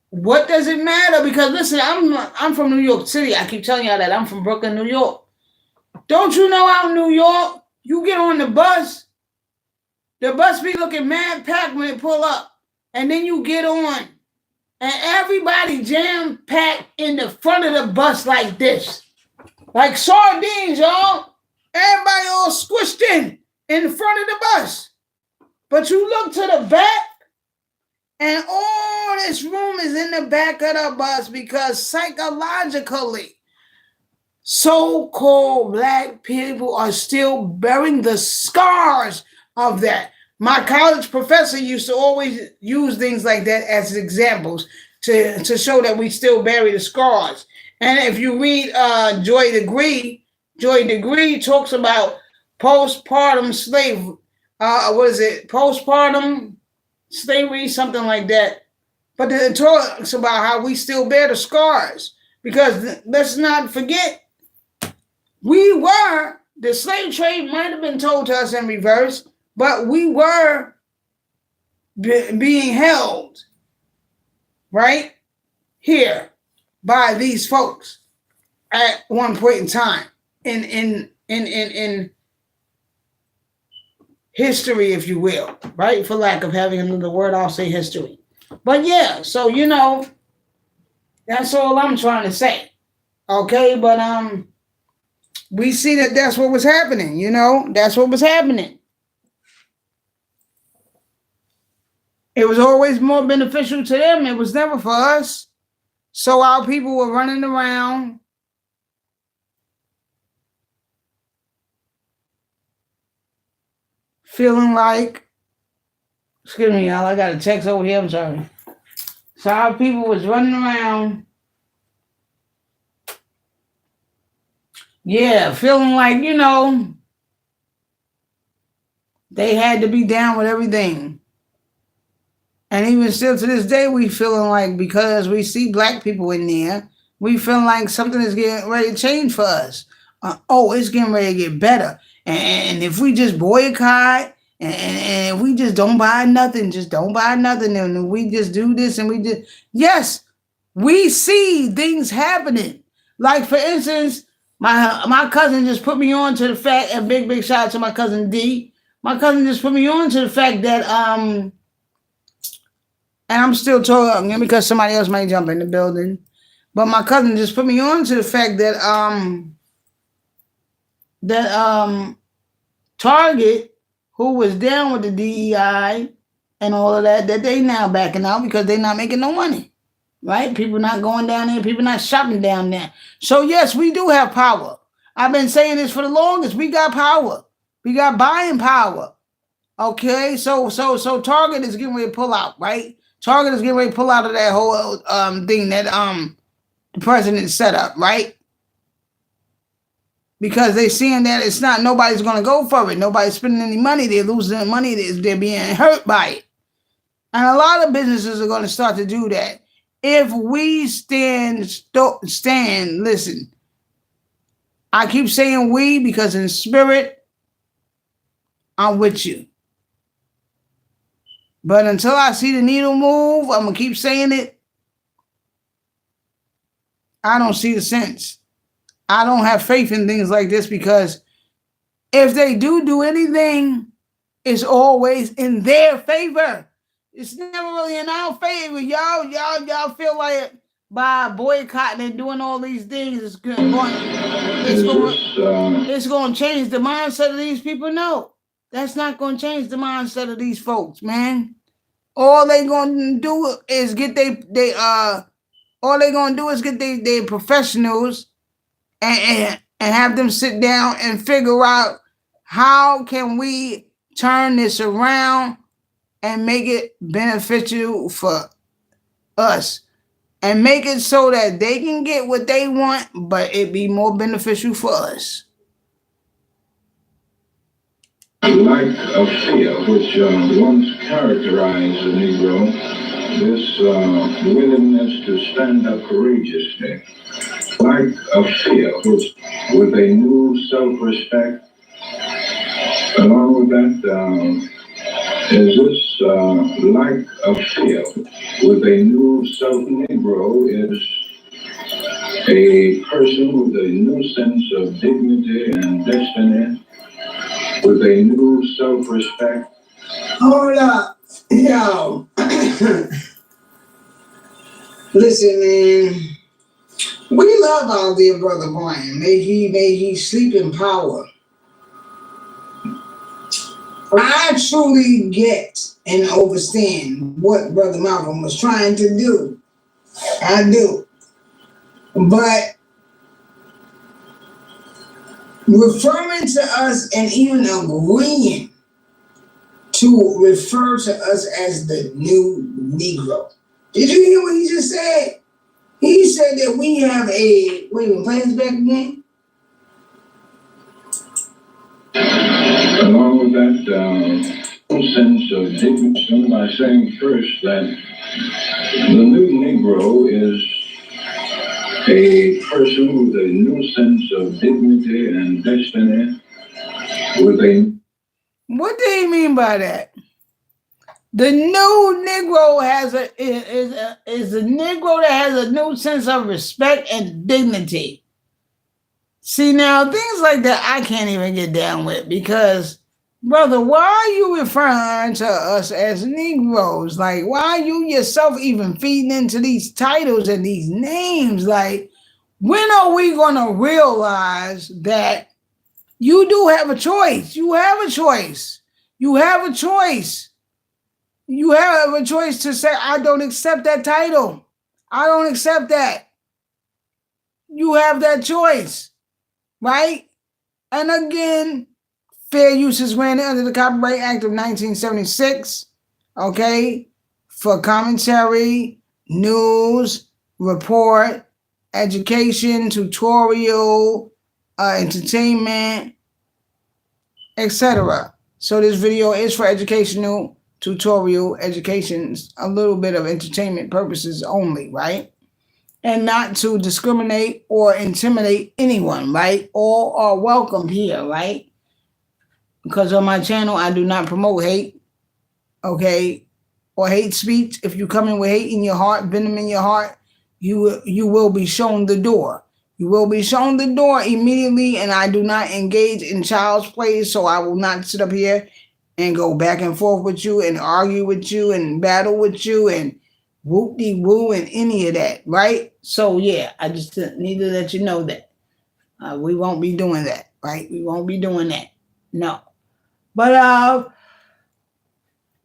what does it matter? Because listen, I'm from New York City. I keep telling y'all that I'm from Brooklyn, New York. Don't you know out in New York, you get on the bus be looking mad packed when it pull up. And then you get on, and everybody jam-packed in the front of the bus like this. Like sardines, y'all. Everybody all squished in the front of the bus. But you look to the back, and all this room is in the back of the bus because psychologically, so-called black people are still bearing the scars of that. My college professor used to always use things like that as examples to show that we still bury the scars. And if you read Joy Degree talks about postpartum slavery. Postpartum slavery, something like that. But it talks about how we still bear the scars. Because let's not forget, the slave trade might have been told to us in reverse, but we were being held right here by these folks at one point in time in history, if you will, right? For lack of having another word, I'll say history. But yeah, so that's all I'm trying to say. Okay, but we see that that's what was happening, that's what was happening. It was always more beneficial to them. It was never for us. So our people were running around feeling like, excuse me, y'all, I got a text over here, I'm sorry. So our people was running around, feeling like, they had to be down with everything. And even still to this day, we feeling like, because we see black people in there, we feeling like something is getting ready to change for us. It's getting ready to get better. And if we just boycott, and if we just don't buy nothing, and we just do this, and yes, we see things happening. Like, for instance, my cousin just put me on to the fact, and big shout out to my cousin D. My cousin just put me on to the fact that, and I'm still talking because somebody else might jump in the building. But my cousin just put me on to the fact that Target, who was down with the DEI and all of that they now backing out because they're not making no money. Right? People not going down there, people not shopping down there. So yes, we do have power. I've been saying this for the longest. We got power. We got buying power. Okay, so Target is getting ready to pull out, right? Target is getting ready to pull out of that whole thing that the president set up, right? Because they're seeing that it's not, nobody's going to go for it. Nobody's spending any money. They're losing their money. They're being hurt by it. And a lot of businesses are going to start to do that. If we stand, listen, I keep saying we because in spirit, I'm with you. But until I see the needle move, I'm going to keep saying it. I don't see the sense. I don't have faith in things like this because if they do anything, it's always in their favor. It's never really in our favor. Y'all feel like by boycotting and doing all these things, it's going to change the mindset of these people. No, that's not going to change the mindset of these folks, man. All they going to do is get their professionals and have them sit down and figure out how can we turn this around and make it beneficial for us and make it so that they can get what they want, but it be more beneficial for us. Lack of fear, which once characterized the Negro, this willingness to stand up courageously. Lack of fear, which with a new self-respect, along with that, is this lack of fear with a new self-Negro is a person with a new sense of dignity and destiny, with a new self-respect. Hold up. Yo. Listen, man. We love our dear brother Brian. May he sleep in power. I truly get and understand what Brother Malcolm was trying to do. I do. But referring to us and even agreeing to refer to us as the new Negro. Did you hear what he just said? He said that we have a, wait a minute, play this back again? Along with that sense of dignity, by saying first that the new Negro is a person with a new sense of dignity and destiny, with a... What do you mean by that? The new Negro is a Negro that has a new sense of respect and dignity. See, now things like that I can't even get down with because, brother, why are you referring to us as Negroes? Like, why are you yourself even feeding into these titles and these names? Like, when are we gonna realize that you do have a choice? You have a choice. You have a choice. You have a choice to say, I don't accept that title. I don't accept that. You have that choice, right? And again, fair use is granted under the Copyright Act of 1976, okay, for commentary, news, report, education, tutorial, entertainment, etc. So this video is for educational, tutorial, education, a little bit of entertainment purposes only, right? And not to discriminate or intimidate anyone, right? All are welcome here, right? Because on my channel, I do not promote hate, okay? Or hate speech. If you come in with hate in your heart, venom in your heart, you will be shown the door. You will be shown the door immediately, and I do not engage in child's play, so I will not sit up here and go back and forth with you and argue with you and battle with you and whoop-de-woo and any of that, right? So, yeah, I just need to let you know that. We won't be doing that, right? We won't be doing that. No. But,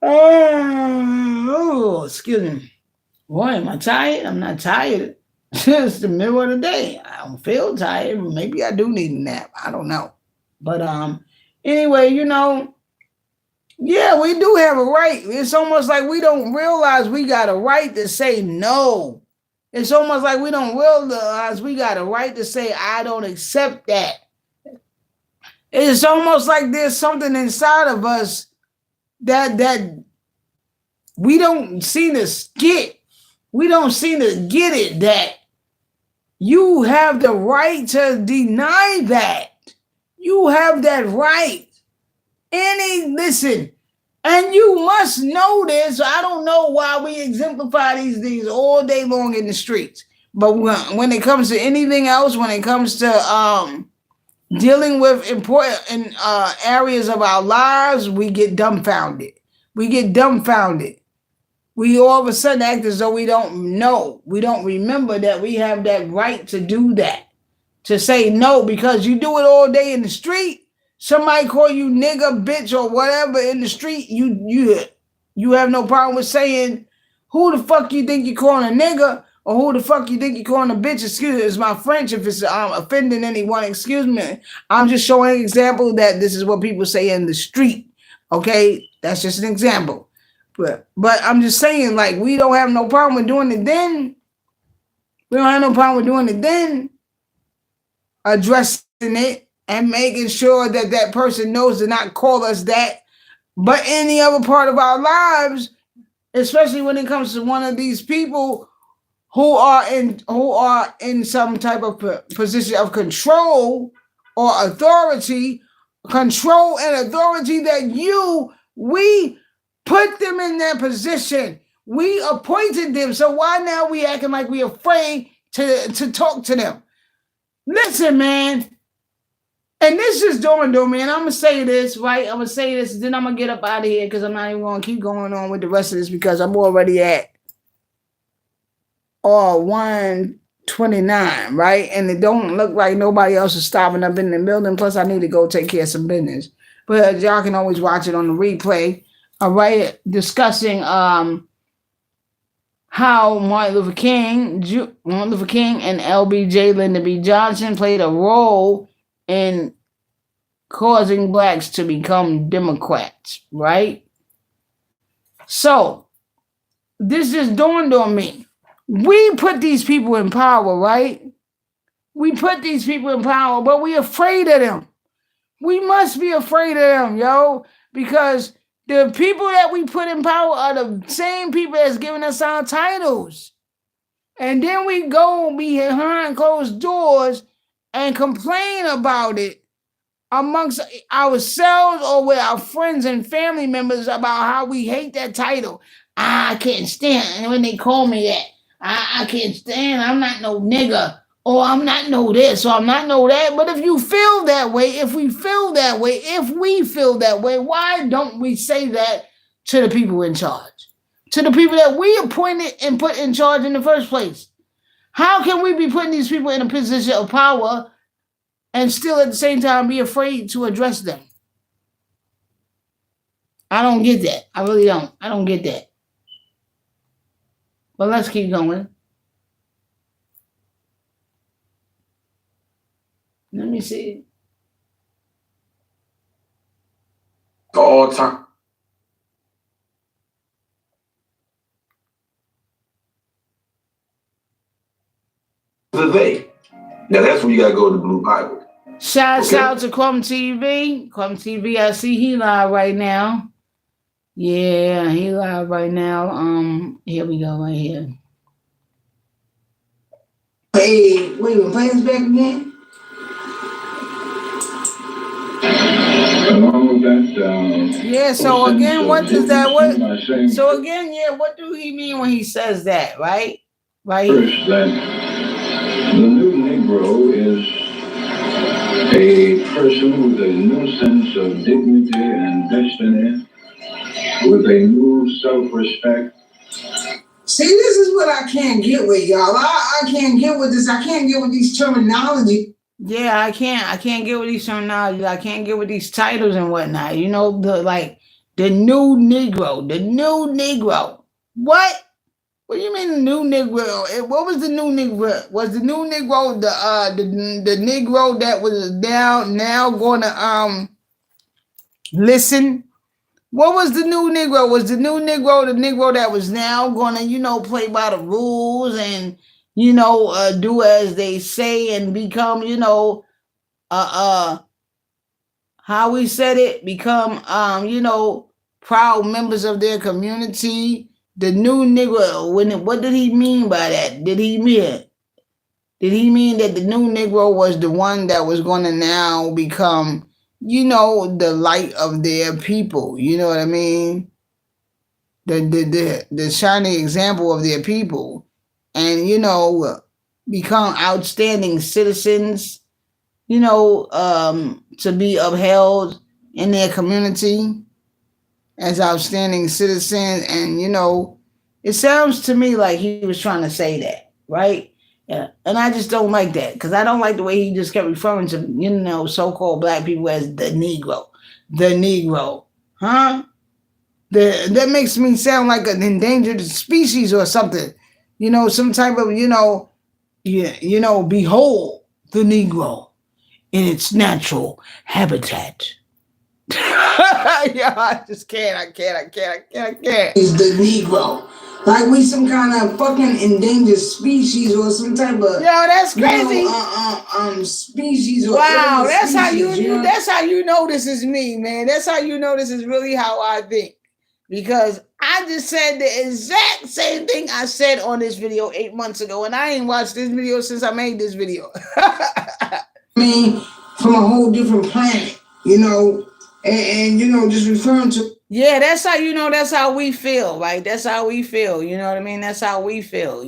oh, excuse me. Boy, am I tired? I'm not tired. It's the middle of the day. I don't feel tired. Maybe I do need a nap. I don't know. But, anyway, you know, yeah, we do have a right. It's almost like we don't realize we got a right to say no. It's almost like we don't realize we got a right to say, I don't accept that. It's almost like there's something inside of us that we don't seem to get. We don't seem to get it that you have the right to deny that. You have that right. Listen, and you must know this. I don't know why we exemplify these things all day long in the streets. But when it comes to anything else, when it comes to dealing with important areas of our lives, we get dumbfounded. We get dumbfounded. We all of a sudden act as though we don't know. We don't remember that we have that right to do that. To say no, because you do it all day in the street. Somebody call you nigga, bitch, or whatever in the street, you have no problem with saying, who the fuck you think you're calling a nigga, or who the fuck you think you're calling a bitch? Excuse me, it's my French. If it's offending anyone, excuse me. I'm just showing an example that this is what people say in the street. Okay, that's just an example. But I'm just saying, like, we don't have no problem with doing it then. We don't have no problem with doing it then. Addressing it. And making sure that that person knows to not call us that, but any other part of our lives, especially when it comes to one of these people who are in some type of position of control or authority, control and authority that we put them in that position. We appointed them. So why now we acting like we afraid to talk to them. Listen, man. And this is dawned on me, and I'm gonna say this, right? I'm gonna say this, and then I'm gonna get up out of here because I'm not even gonna keep going on with the rest of this because I'm already at 129, right? And it don't look like nobody else is stopping up in the building. Plus, I need to go take care of some business. But y'all can always watch it on the replay. All right, discussing how Martin Luther King and LBJ Lyndon B. Johnson played a role in causing blacks to become Democrats, right? So this just dawned on me. We put these people in power, right? We put these people in power, but we're afraid of them. We must be afraid of them, yo, because the people that we put in power are the same people that's giving us our titles. And then we go behind closed doors and complain about it amongst ourselves or with our friends and family members about how we hate that title. I can't stand when they call me that. I can't stand. I'm not no nigga. Or I'm not no this, or I'm not no that. But if you feel that way, if we feel that way, why don't we say that to the people in charge? To the people that we appointed and put in charge in the first place? How can we be putting these people in a position of power and still at the same time be afraid to address them? I don't get that. I really don't. I don't get that. But let's keep going. Let me see. All time. They. Now that's when you gotta go to the Blue Bible. Shouts out to Crumb TV. Crumb TV, I see he live right now. Yeah, he live right now. Here we go, right here. Hey, wait, play this back again? Along with that, Yeah, so again, what does that, what do he mean when he says that, right? Right here. First, that the new Negro is a person with a new sense of dignity and destiny, with a new self-respect. See, this is what I can't get with y'all. I can't get with this. I can't get with these terminology. Yeah, I can't get with these terminology. I can't get with these titles and whatnot. You know, the new Negro. What? What do you mean the new Negro? What was the new Negro? Was the new Negro the Negro that was now going to listen? What was the new Negro? Was the new Negro the Negro that was now going to, play by the rules and, do as they say and become, how we said it, become, proud members of their community? The new Negro, what did he mean by that? Did he mean that the new Negro was the one that was going to now become, the light of their people? You know what I mean? The shining example of their people, and become outstanding citizens, to be upheld in their community as outstanding citizens. And it sounds to me like he was trying to say that, right? Yeah. And I just don't like that, because I don't like the way he just kept referring to, so-called black people as the Negro. Huh? That makes me sound like an endangered species or something. Some type of, behold the Negro in its natural habitat. Yeah, I just can't. I can't. Is the Negro. Like we some kind of fucking endangered species or some type of that's crazy. Species or wow, that's species, how you know this is me, man. That's how you know this is really how I think. Because I just said the exact same thing I said on this video 8 months ago, and I ain't watched this video since I made this video. I mean, from a whole different planet, and just referring to. Yeah, that's how that's how we feel, right? That's how we feel, you know what I mean? That's how we feel,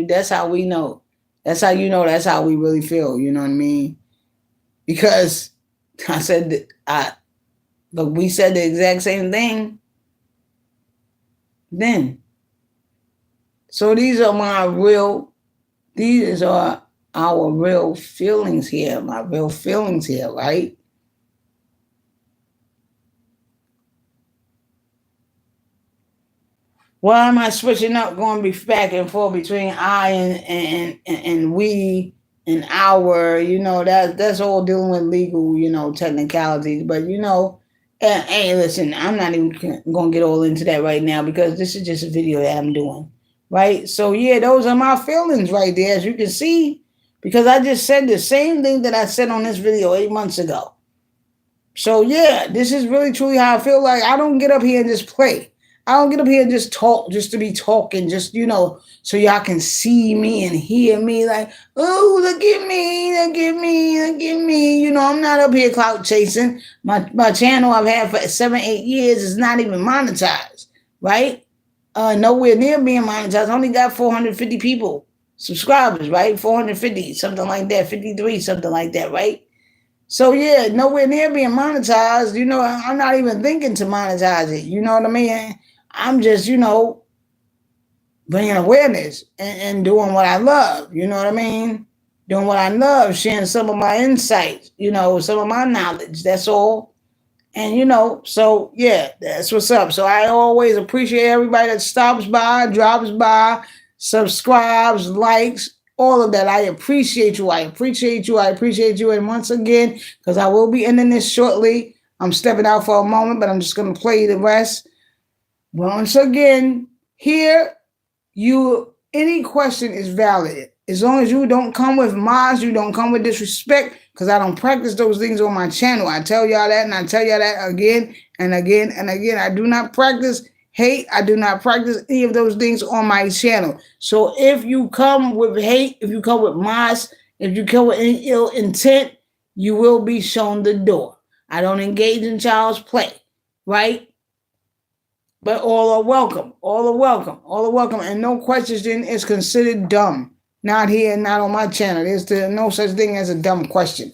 that's how we know. That's how you know that's how we really feel, you know what I mean? Because I said but we said the exact same thing then. So these are our real feelings here, my real feelings here, right? Why am I switching up, going back and forth between I and we and our? You know that's all dealing with legal, technicalities. But hey, listen, I'm not even gonna get all into that right now because this is just a video that I'm doing, right? So yeah, those are my feelings right there, as you can see, because I just said the same thing that I said on this video 8 months ago. So yeah, this is really truly how I feel. Like I don't get up here and just play. I don't get up here and just talk just to be talking, just, so y'all can see me and hear me like, oh, look at me, look at me, look at me. I'm not up here clout chasing. My channel I've had for 7-8 years is not even monetized, right? Nowhere near being monetized. I only got 450 people, subscribers, right? 450, something like that, 53, something like that, right? So yeah, nowhere near being monetized. I'm not even thinking to monetize it. You know what I mean? I'm just, bringing awareness and doing what I love. You know what I mean? Doing what I love, sharing some of my insights, some of my knowledge. That's all. And, so yeah, that's what's up. So I always appreciate everybody that stops by, drops by, subscribes, likes, all of that. I appreciate you. I appreciate you. I appreciate you. And once again, because I will be ending this shortly, I'm stepping out for a moment, but I'm just going to play the rest. Once again, here, any question is valid. As long as you don't come with malice, you don't come with disrespect, because I don't practice those things on my channel. I tell y'all that, and I tell y'all that again and again and again. I do not practice hate. I do not practice any of those things on my channel. So if you come with hate, if you come with malice, if you come with any ill intent, you will be shown the door. I don't engage in child's play, right? But all are welcome. All are welcome. All are welcome. And no question is considered dumb. Not here, not on my channel. There's no such thing as a dumb question.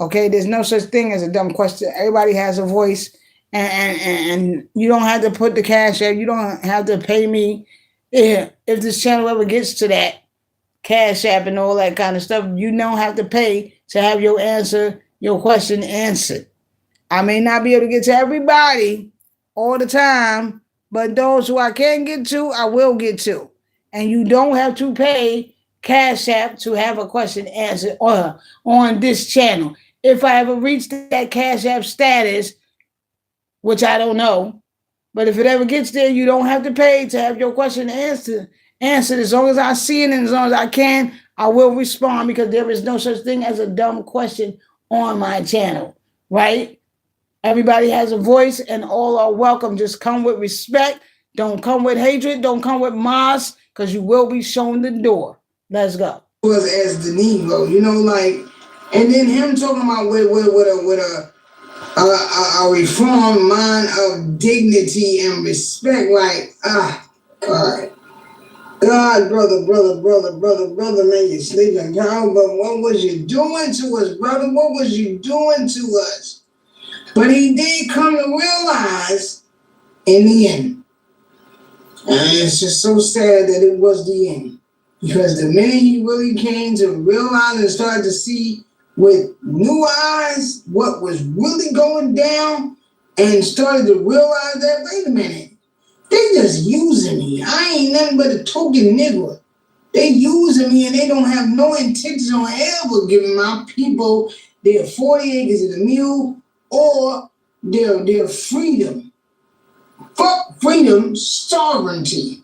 Okay? There's no such thing as a dumb question. Everybody has a voice. And you don't have to put the cash app. You don't have to pay me. If this channel ever gets to that, cash app and all that kind of stuff, you don't have to pay to have your question answered. I may not be able to get to everybody all the time, but those who I can get to, I will get to. And you don't have to pay Cash App to have a question answered on this channel. If I ever reach that Cash App status, which I don't know, but if it ever gets there, you don't have to pay to have your question answered. As long as I see it and as long as I can, I will respond, because there is no such thing as a dumb question on my channel, right? Everybody has a voice and all are welcome. Just come with respect. Don't come with hatred. Don't come with malice, because you will be shown the door. Let's go. Was as the Negro, and then him talking about with a reformed mind of dignity and respect. God, brother, man, you're sleeping, God, but what was you doing to us, brother? What was you doing to us? But he did come to realize in the end. And it's just so sad that it was the end. Because the minute he really came to realize and started to see with new eyes what was really going down, and started to realize that, wait a minute, they just using me. I ain't nothing but a token nigga. They using me, and they don't have no intention on ever giving my people their 40 acres of the mule or their freedom. Fuck freedom, sovereignty.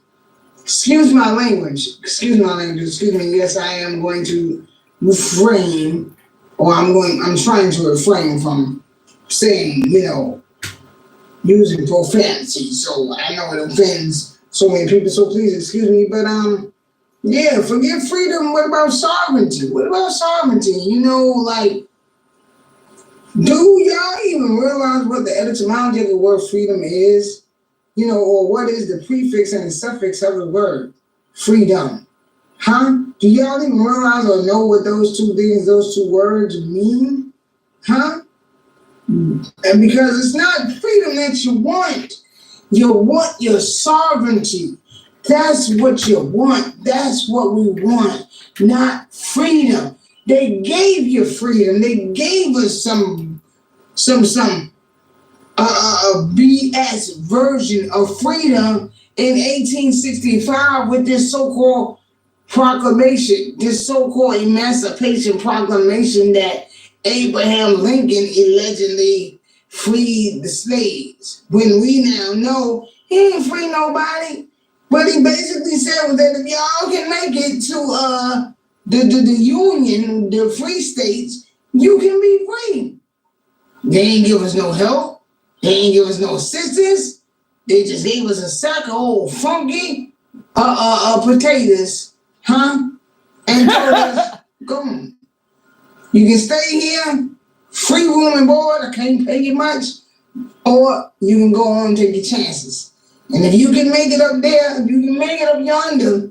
Excuse my language. Excuse me. Yes, I am going to refrain, or I'm trying to refrain from saying, using profanity. So I know it offends so many people, so please excuse me. But yeah, forget freedom. What about sovereignty? Do y'all even realize what the etymology of the word freedom is? Or what is the prefix and the suffix of the word freedom? Huh? Do y'all even realize or know what those two things, those two words mean? Huh? And because it's not freedom that you want your sovereignty. That's what you want. That's what we want, not freedom. They gave you freedom. They gave us some BS version of freedom in 1865 with this so-called proclamation, this so-called Emancipation Proclamation that Abraham Lincoln allegedly freed the slaves. When we now know he ain't free nobody. What he basically said was that if y'all can make it to the Union, the free states, you can be free. They ain't give us no help. They ain't give us no assistance. They just gave us a sack of old funky potatoes, huh? And told us, come, you can stay here, free room and board, I can't pay you much, or you can go on and take your chances. And if you can make it up there, if you can make it up yonder,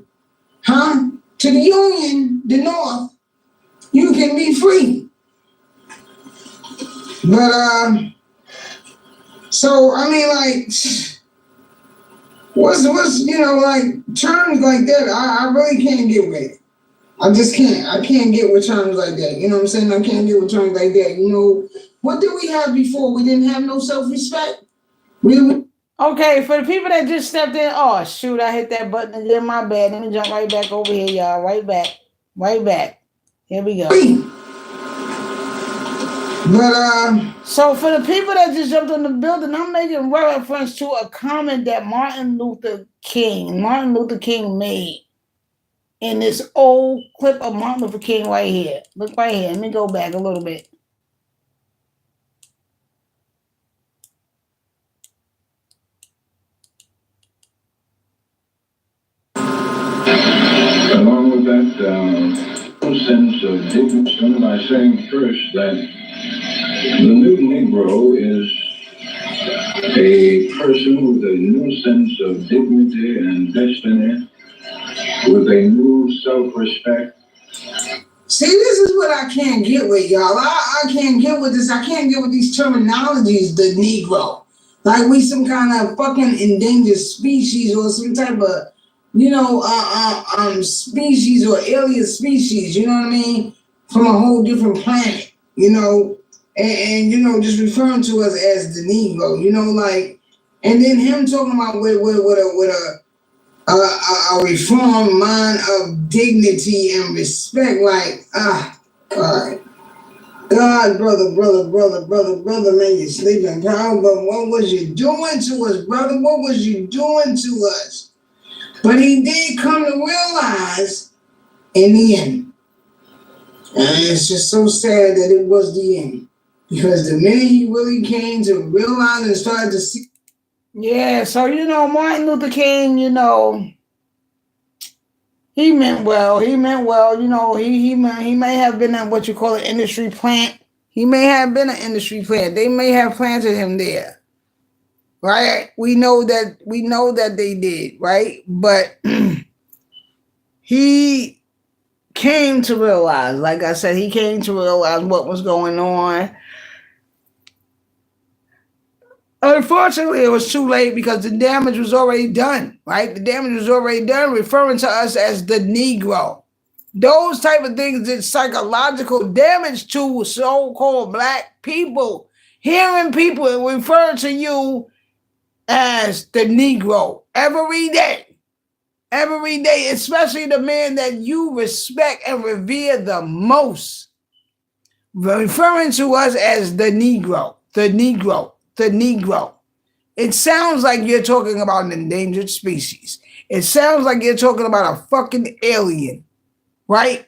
huh, to the Union, the North, you can be free. But, so, I mean, like, what's like, terms like that, I really can't get with it. I just can't. I can't get with terms like that. You know what I'm saying? I can't get with terms like that. You know, what did we have before? We didn't have no self-respect. Okay, for the people that just stepped in, oh shoot, I hit that button again, my bad. Let me jump right back over here, y'all. Right back. Here we go. But so for the people that just jumped on the building, I'm making reference to a comment that Martin Luther King made in this old clip of Martin Luther King right here. Look right here. Let me go back a little bit. Along with that, no sense of dignity by saying first that the new Negro is a person with a new sense of dignity and destiny, with a new self-respect. See, this is what I can't get with, y'all. I can't get with this. I can't get with these terminologies, the Negro. Like we some kind of fucking endangered species or some type of, species or alien species, you know what I mean? From a whole different planet, and just referring to us as the Negro, and then him talking about with a reformed mind of dignity and respect, like, God, brother, man, you're sleeping, pal, but what was you doing to us, brother? What was you doing to us? But he did come to realize in the end. And it's just so sad that it was the end. Because the minute he really came to realize and started to see. Yeah, so, Martin Luther King, he meant well. He may have been at what you call an industry plant. He may have been an industry plant. They may have planted him there. Right? We know that they did, right? But he came to realize, like I said, he came to realize what was going on. Unfortunately, it was too late because the damage was already done, right? The damage was already done, referring to us as the Negro. Those type of things did psychological damage to so-called black people. Hearing people refer to you as the Negro every day, especially the man that you respect and revere the most, referring to us as the Negro. It sounds like you're talking about an endangered species. It sounds like you're talking about a fucking alien, right?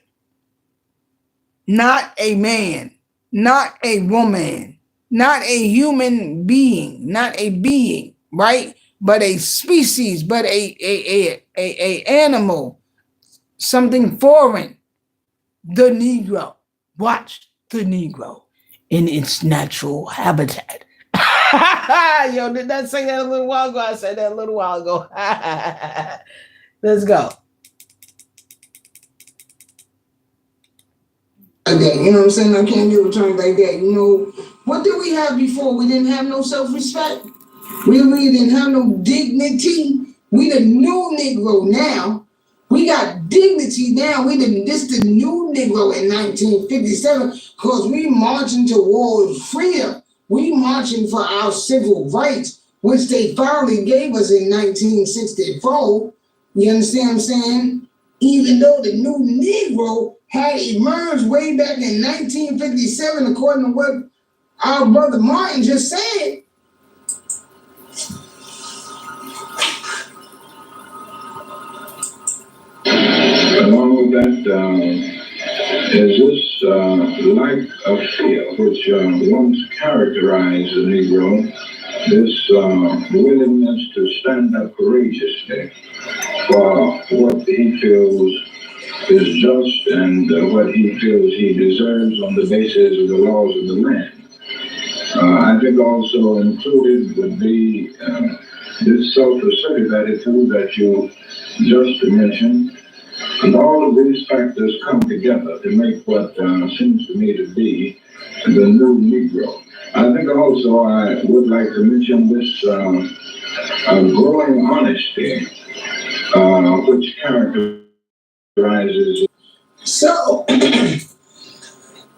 Not a man, not a woman, not a human being, not a being, right? But a species, but a animal, something foreign. The Negro. Watch the Negro in its natural habitat. Yo, did I say that a little while ago? I said that a little while ago. Let's go. that. You know what I'm saying? I can't deal with terms like that. You know, what did we have before? We didn't have no self-respect. We didn't have no dignity. We the new Negro now. We got dignity now. This the new Negro in 1957 because we marching towards freedom. We marching for our civil rights, which they finally gave us in 1964. You understand what I'm saying? Even though the new Negro had emerged way back in 1957, according to what our brother Martin just said. Along with that is this lack of fear which once characterized the Negro, this willingness to stand up courageously for what he feels is just and what he feels he deserves on the basis of the laws of the land. I think also included would be this self-assertive attitude that you just mentioned. And all of these factors come together to make what seems to me to be the new Negro. I think also I would like to mention this growing honesty, which characterizes. So, if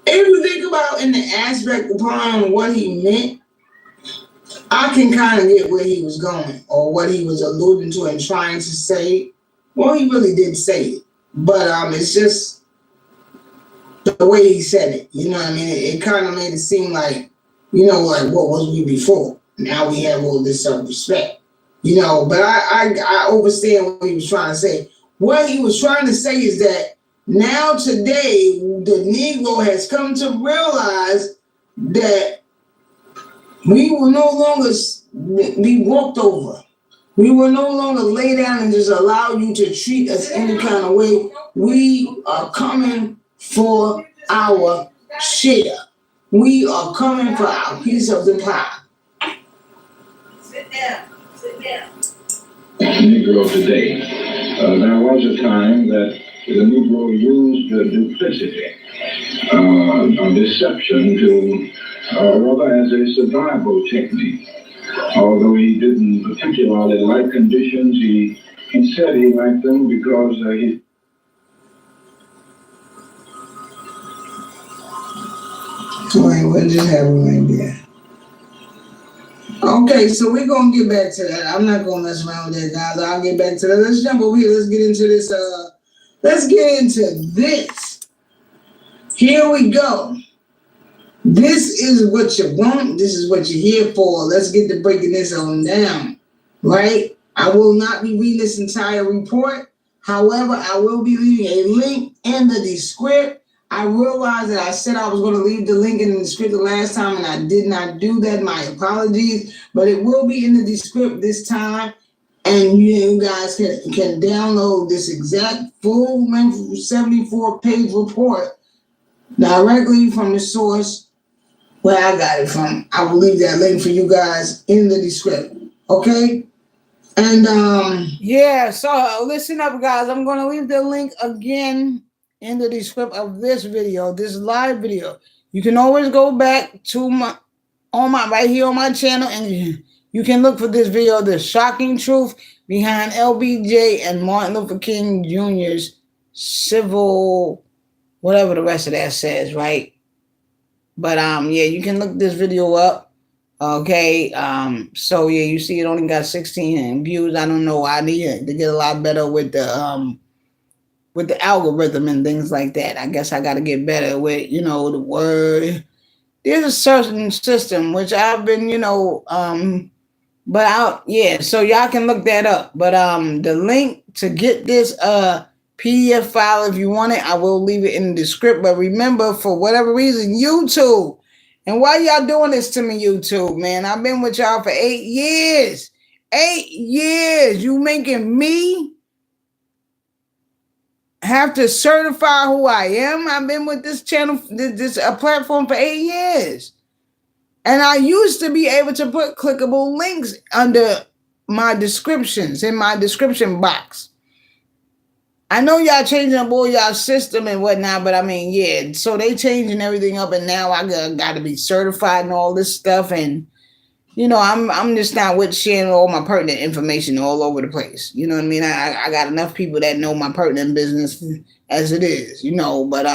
you think about in the aspect upon what he meant, I can kind of get where he was going or what he was alluding to and trying to say. Well, he really did say it, but it's just the way he said it. You know what I mean? It kind of made it seem like, you know, like what was we before? Now we have all this self-respect, you know. But I understand what he was trying to say. What he was trying to say is that now today the Negro has come to realize that we will no longer be walked over. We will no longer lay down and just allow you to treat us any kind of way. We are coming for our share. We are coming for our piece of the pie. Sit down. Sit down. Negro today. There was a time that the Negro used duplicity, deception to, rather as a survival technique. Although he didn't particularly like conditions, he said he liked them because he. Wait, what just happened right there? Okay, so we're gonna get back to that. I'm not gonna mess around with that, guys. I'll get back to that. Let's jump over here. Let's get into this. Let's get into this. Here we go. This is what you want. This is what you're here for. Let's get to breaking this on down, right? I will not be reading this entire report. However, I will be leaving a link in the description. I realized that I said I was going to leave the link in the description last time, and I did not do that. My apologies, but it will be in the description this time, and you guys can download this exact full 74-page report directly from the source where I got it from. I will leave that link for you guys in the description. Okay? And yeah, so listen up, guys. I'm gonna leave the link again in the description of this video, this live video. You can always go back to my right here on my channel, and you can look for this video, The Shocking Truth Behind LBJ and Martin Luther King Jr.'s Civil, whatever the rest of that says, right? But yeah, you can look this video up. Okay. So yeah, you see it only got 16 views. I don't know. I need to get a lot better with the algorithm and things like that. I guess I gotta get better with, you know, the word. There's a certain system which I've been, you know, yeah, so y'all can look that up. But the link to get this PDF file, if you want it, I will leave it in the description. But remember, for whatever reason, YouTube, and why y'all doing this to me, YouTube, man? I've been with y'all for 8 years. 8 years. You making me have to certify who I am? I've been with this channel, this platform for 8 years. And I used to be able to put clickable links under my descriptions, in my description box. I know y'all changing up all y'all system and whatnot, but I mean, yeah. So they changing everything up, and now I got to be certified and all this stuff, and I'm just not with sharing all my pertinent information all over the place. You know what I mean? I got enough people that know my pertinent business as it is, But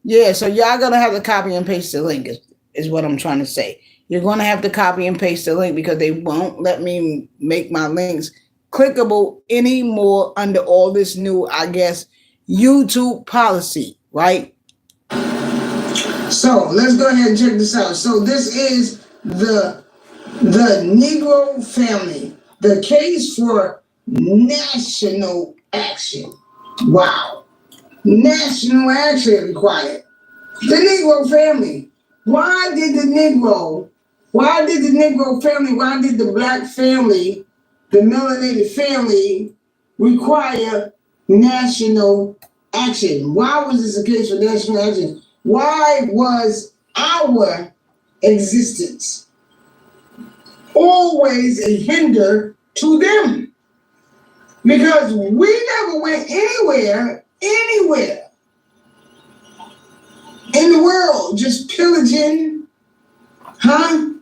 yeah. So y'all gonna have to copy and paste the link is what I'm trying to say. You're gonna have to copy and paste the link because they won't let me make my links clickable anymore under all this new, I guess, YouTube policy, right? So let's go ahead and check this out. So this is the Negro family, the case for national action. Wow. National action required. The Negro family. Why did the Negro family, why did the black family, the melanated family require national action? Why was this a case for national action? Why was our existence always a hinder to them? Because we never went anywhere in the world just pillaging, and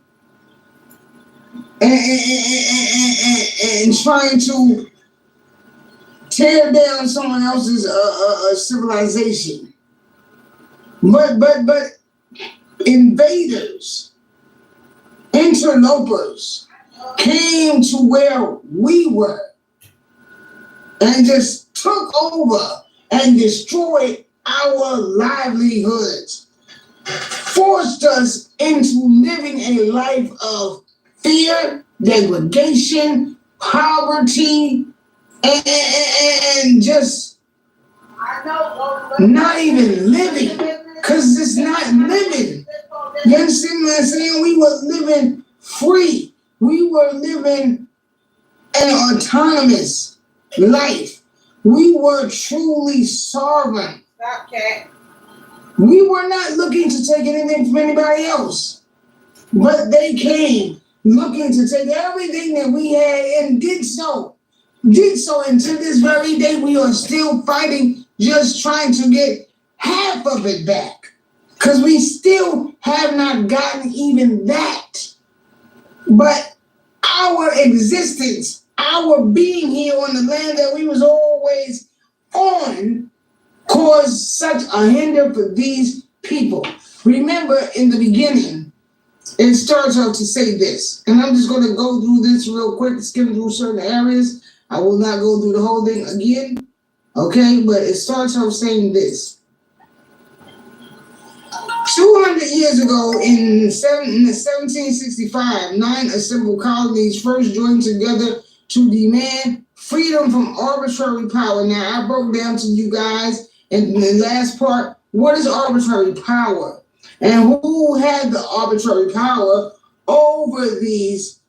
trying to tear down someone else's civilization. But invaders, interlopers came to where we were and just took over and destroyed our livelihoods, forced us into living a life of fear, degradation, poverty, and just not even living, because it's not living. You understand what I'm saying? We were living free. We were living an autonomous life. We were truly sovereign. Okay. We were not looking to take anything from anybody else, but they came looking to take everything that we had and did so. And to this very day, we are still fighting, just trying to get half of it back, because we still have not gotten even that. But our existence, our being here on the land that we was always on, caused such a hinder for these people. Remember, in the beginning, it starts out to say this, and I'm just going to go through this real quick, skim through certain areas. I will not go through the whole thing again, okay? But it starts out saying this. 200 years ago, in 1765, 9 assembled colonies first joined together to demand freedom from arbitrary power. Now, I broke down to you guys in the last part, what is arbitrary power? And who had the arbitrary power over these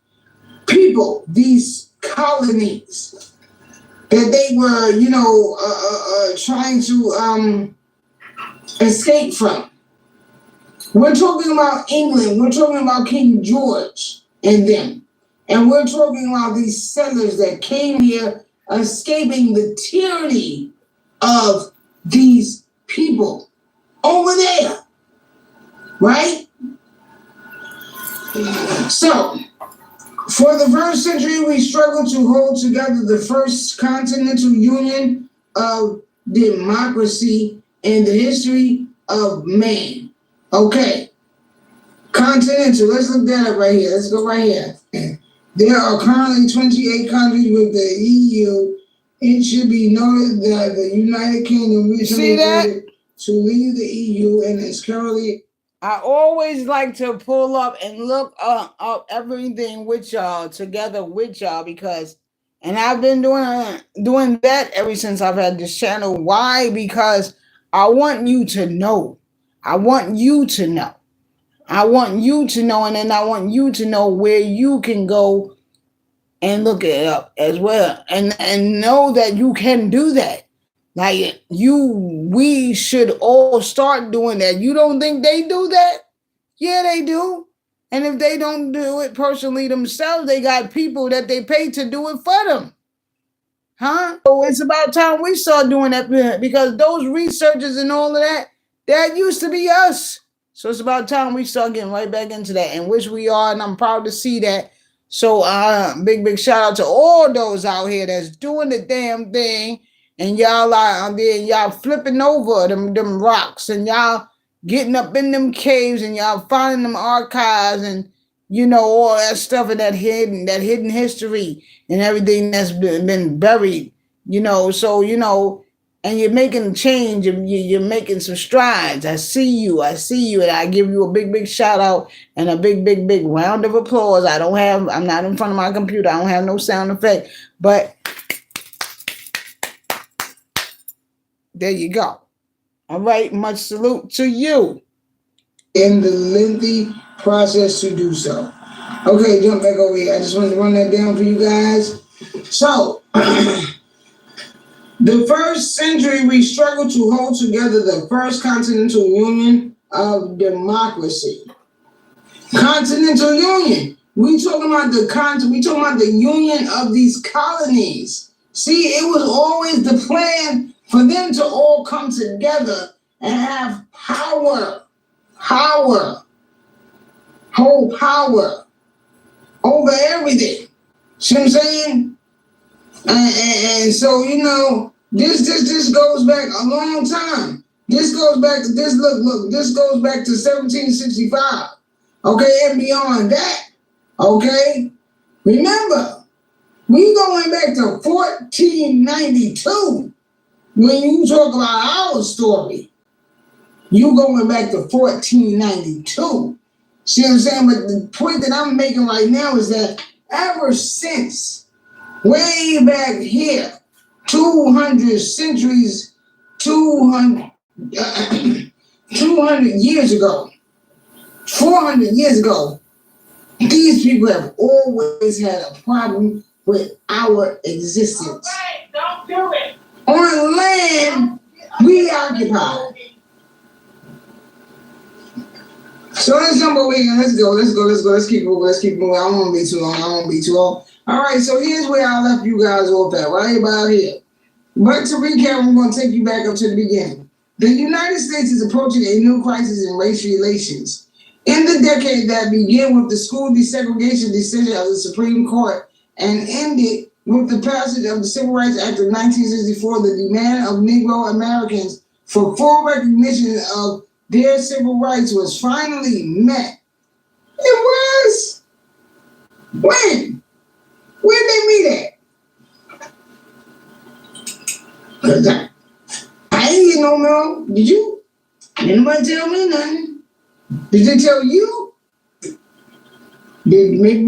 people, these colonies that they were, trying to escape from? We're talking about England. We're talking about King George and them. And we're talking about these settlers that came here escaping the tyranny of these people over there, right? So, for the first century, we struggled to hold together the first continental union of democracy in the history of man. Okay, continental, let's look that up right here. Let's go right here. There are currently 28 countries with the EU. It should be noted that the United Kingdom recently voted to leave the EU and is currently... I always like to pull up and look up everything with y'all, together with y'all, because, and I've been doing that ever since I've had this channel. Why? Because I want you to know. I want you to know. I want you to know, and then I want you to know where you can go and look it up as well, and know that you can do that. Like we should all start doing that. You don't think they do that? Yeah, they do. And if they don't do it personally themselves, they got people that they pay to do it for them. Huh? So it's about time we start doing that because those researchers and all of that used to be us. So it's about time we start getting right back into that, and which we are, and I'm proud to see that. So big shout out to all those out here that's doing the damn thing, and y'all are there, y'all flipping over them rocks, and y'all getting up in them caves, and y'all finding them archives, and all that stuff, and that hidden history and everything that's been buried. So and you're making a change, and you're making some strides. I see you, and I give you a big shout out and a big round of applause. I'm not in front of my computer. I don't have no sound effect, but there you go. All right, much salute to you. In the lengthy process to do so. Okay, jump back over here. I just wanted to run that down for you guys. So, the first century, we struggled to hold together the first continental union of democracy. Continental union. We talking about the union of these colonies. See, it was always the plan for them to all come together and have power, whole power over everything. See what I'm saying? And so, this goes back a long time. This goes back to this goes back to 1765. Okay, and beyond that, okay? Remember, we going back to 1492. When you talk about our story, you going back to 1492. See what I'm saying? But the point that I'm making right now is that ever since way back here, 200 centuries, 200 years ago, 400 years ago, these people have always had a problem with our existence. Don't do it. On land we occupy. So let's jump over here. Let's go. Let's keep moving. I don't want to be too long. All right, so here's where I left you guys off at, right about here. But to recap, I'm going to take you back up to the beginning. The United States is approaching a new crisis in race relations. In the decade that began with the school desegregation decision of the Supreme Court and ended with the passage of the Civil Rights Act of 1964, the demand of Negro Americans for full recognition of their civil rights was finally met. It was? When? Where'd they meet at? Cause I ain't get no mail. Did you? Didn't nobody tell me nothing. Did they tell you? Did maybe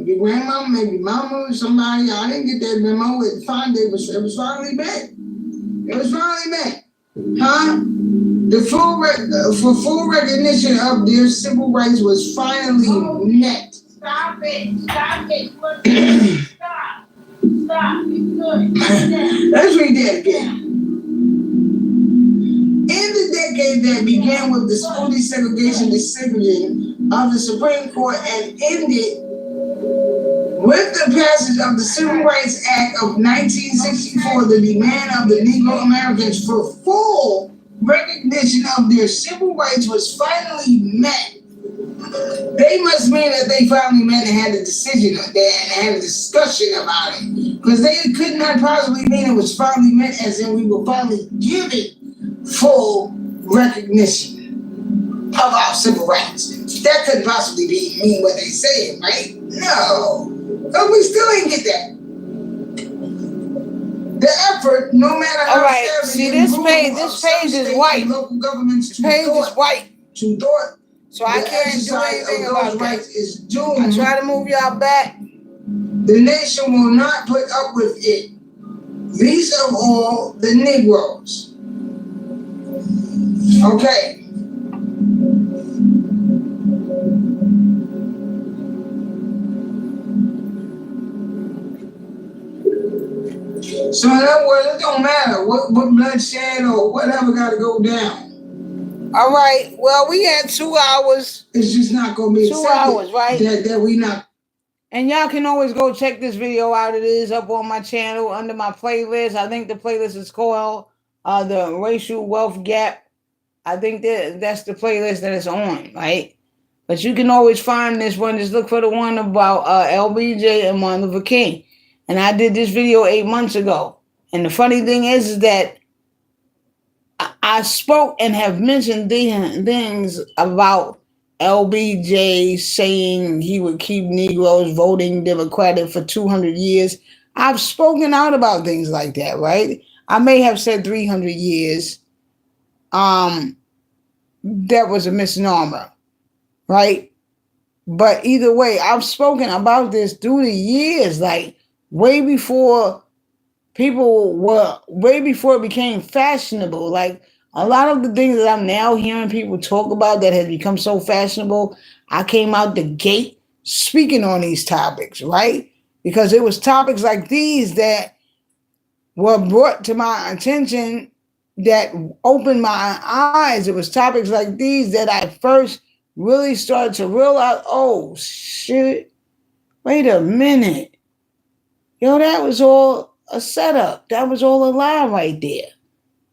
your grandma, maybe mama, somebody? I didn't get that memo. It was finally met. It was finally met. Huh? The full recognition of their civil rights was finally met. Stop it. Stop. Stop. It's good. Let's read that again. In the decade that began with the school desegregation decision of the Supreme Court and ended with the passage of the Civil Rights Act of 1964, the demand of the Negro Americans for full recognition of their civil rights was finally met. They must mean that they finally met and had a decision on that and had a discussion about it. Because they could not possibly mean it was finally met as in we were finally given full recognition of our civil rights. That couldn't possibly mean what they said, right? No. But we still ain't get that. The effort, no matter how. All right, see this page is white. Local governments the page is white. To thought. So I can't do anything about that. Is doomed. I try to move y'all back. The nation will not put up with it. Least of all the Negroes. Okay. So in other words, it don't matter what bloodshed or whatever got to go down. All right. Well, we had 2 hours. It's just not going to be 2 hours, right? That we not. And y'all can always go check this video out. It is up on my channel under my playlist. I think the playlist is called the Racial Wealth Gap. I think that's the playlist that it's on, right? But you can always find this one. Just look for the one about LBJ and Martin Luther King. And I did this video 8 months ago. And the funny thing is that I spoke and have mentioned things about LBJ saying he would keep Negroes voting Democratic for 200 years. I've spoken out about things like that, right? I may have said 300 years. That was a misnomer, right? But either way, I've spoken about this through the years, like way before it became fashionable. Like a lot of the things that I'm now hearing people talk about that has become so fashionable, I came out the gate speaking on these topics, right? Because it was topics like these that were brought to my attention that opened my eyes. It was topics like these that I first really started to realize, oh shit, wait a minute. Yo, that was all a setup. That was all a lie right there,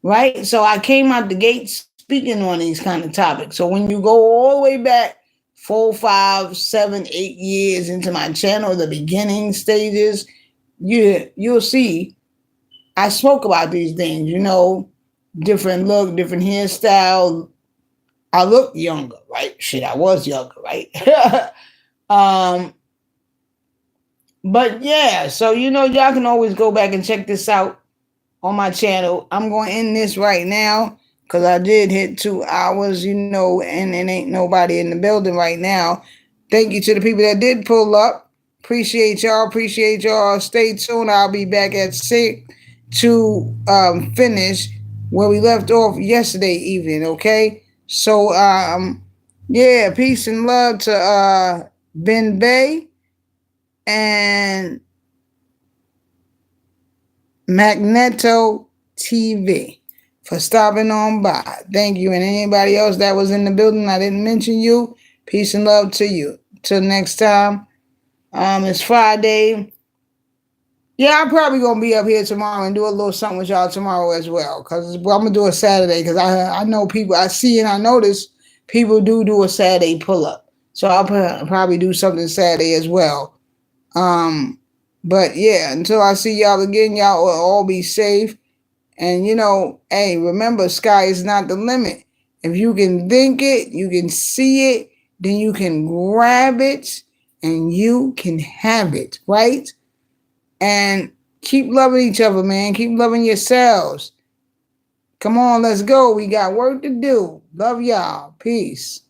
right? So I came out the gate speaking on these kind of topics. So when you go all the way back 4, 5, 7, 8 years into my channel, the beginning stages, you'll see I spoke about these things, you know, different look, different hairstyle. I look younger, right? Shit, I was younger, right? But yeah, so you know, y'all can always go back and check this out on my channel. I'm going to end this right now because I did hit 2 hours, you know, and it ain't nobody in the building right now. Thank you to the people that did pull up. Appreciate y'all. Stay tuned. I'll be back at 6 to finish where we left off yesterday evening, okay? So, yeah, peace and love to Ben Bay and Magneto TV for stopping on by. Thank you. And anybody else that was in the building, I didn't mention you. Peace and love to you. Till next time. It's Friday. Yeah, I'm probably going to be up here tomorrow and do a little something with y'all tomorrow as well. Because I'm going to do a Saturday because I know people, I see and I notice people do a Saturday pull-up. So I'll probably do something Saturday as well. But yeah, until I see y'all again, y'all will all be safe. And you know, hey, remember, sky is not the limit. If you can think it, you can see it, then you can grab it and you can have it, right? And keep loving each other, man. Keep loving yourselves. Come on, let's go. We got work to do. Love y'all. Peace.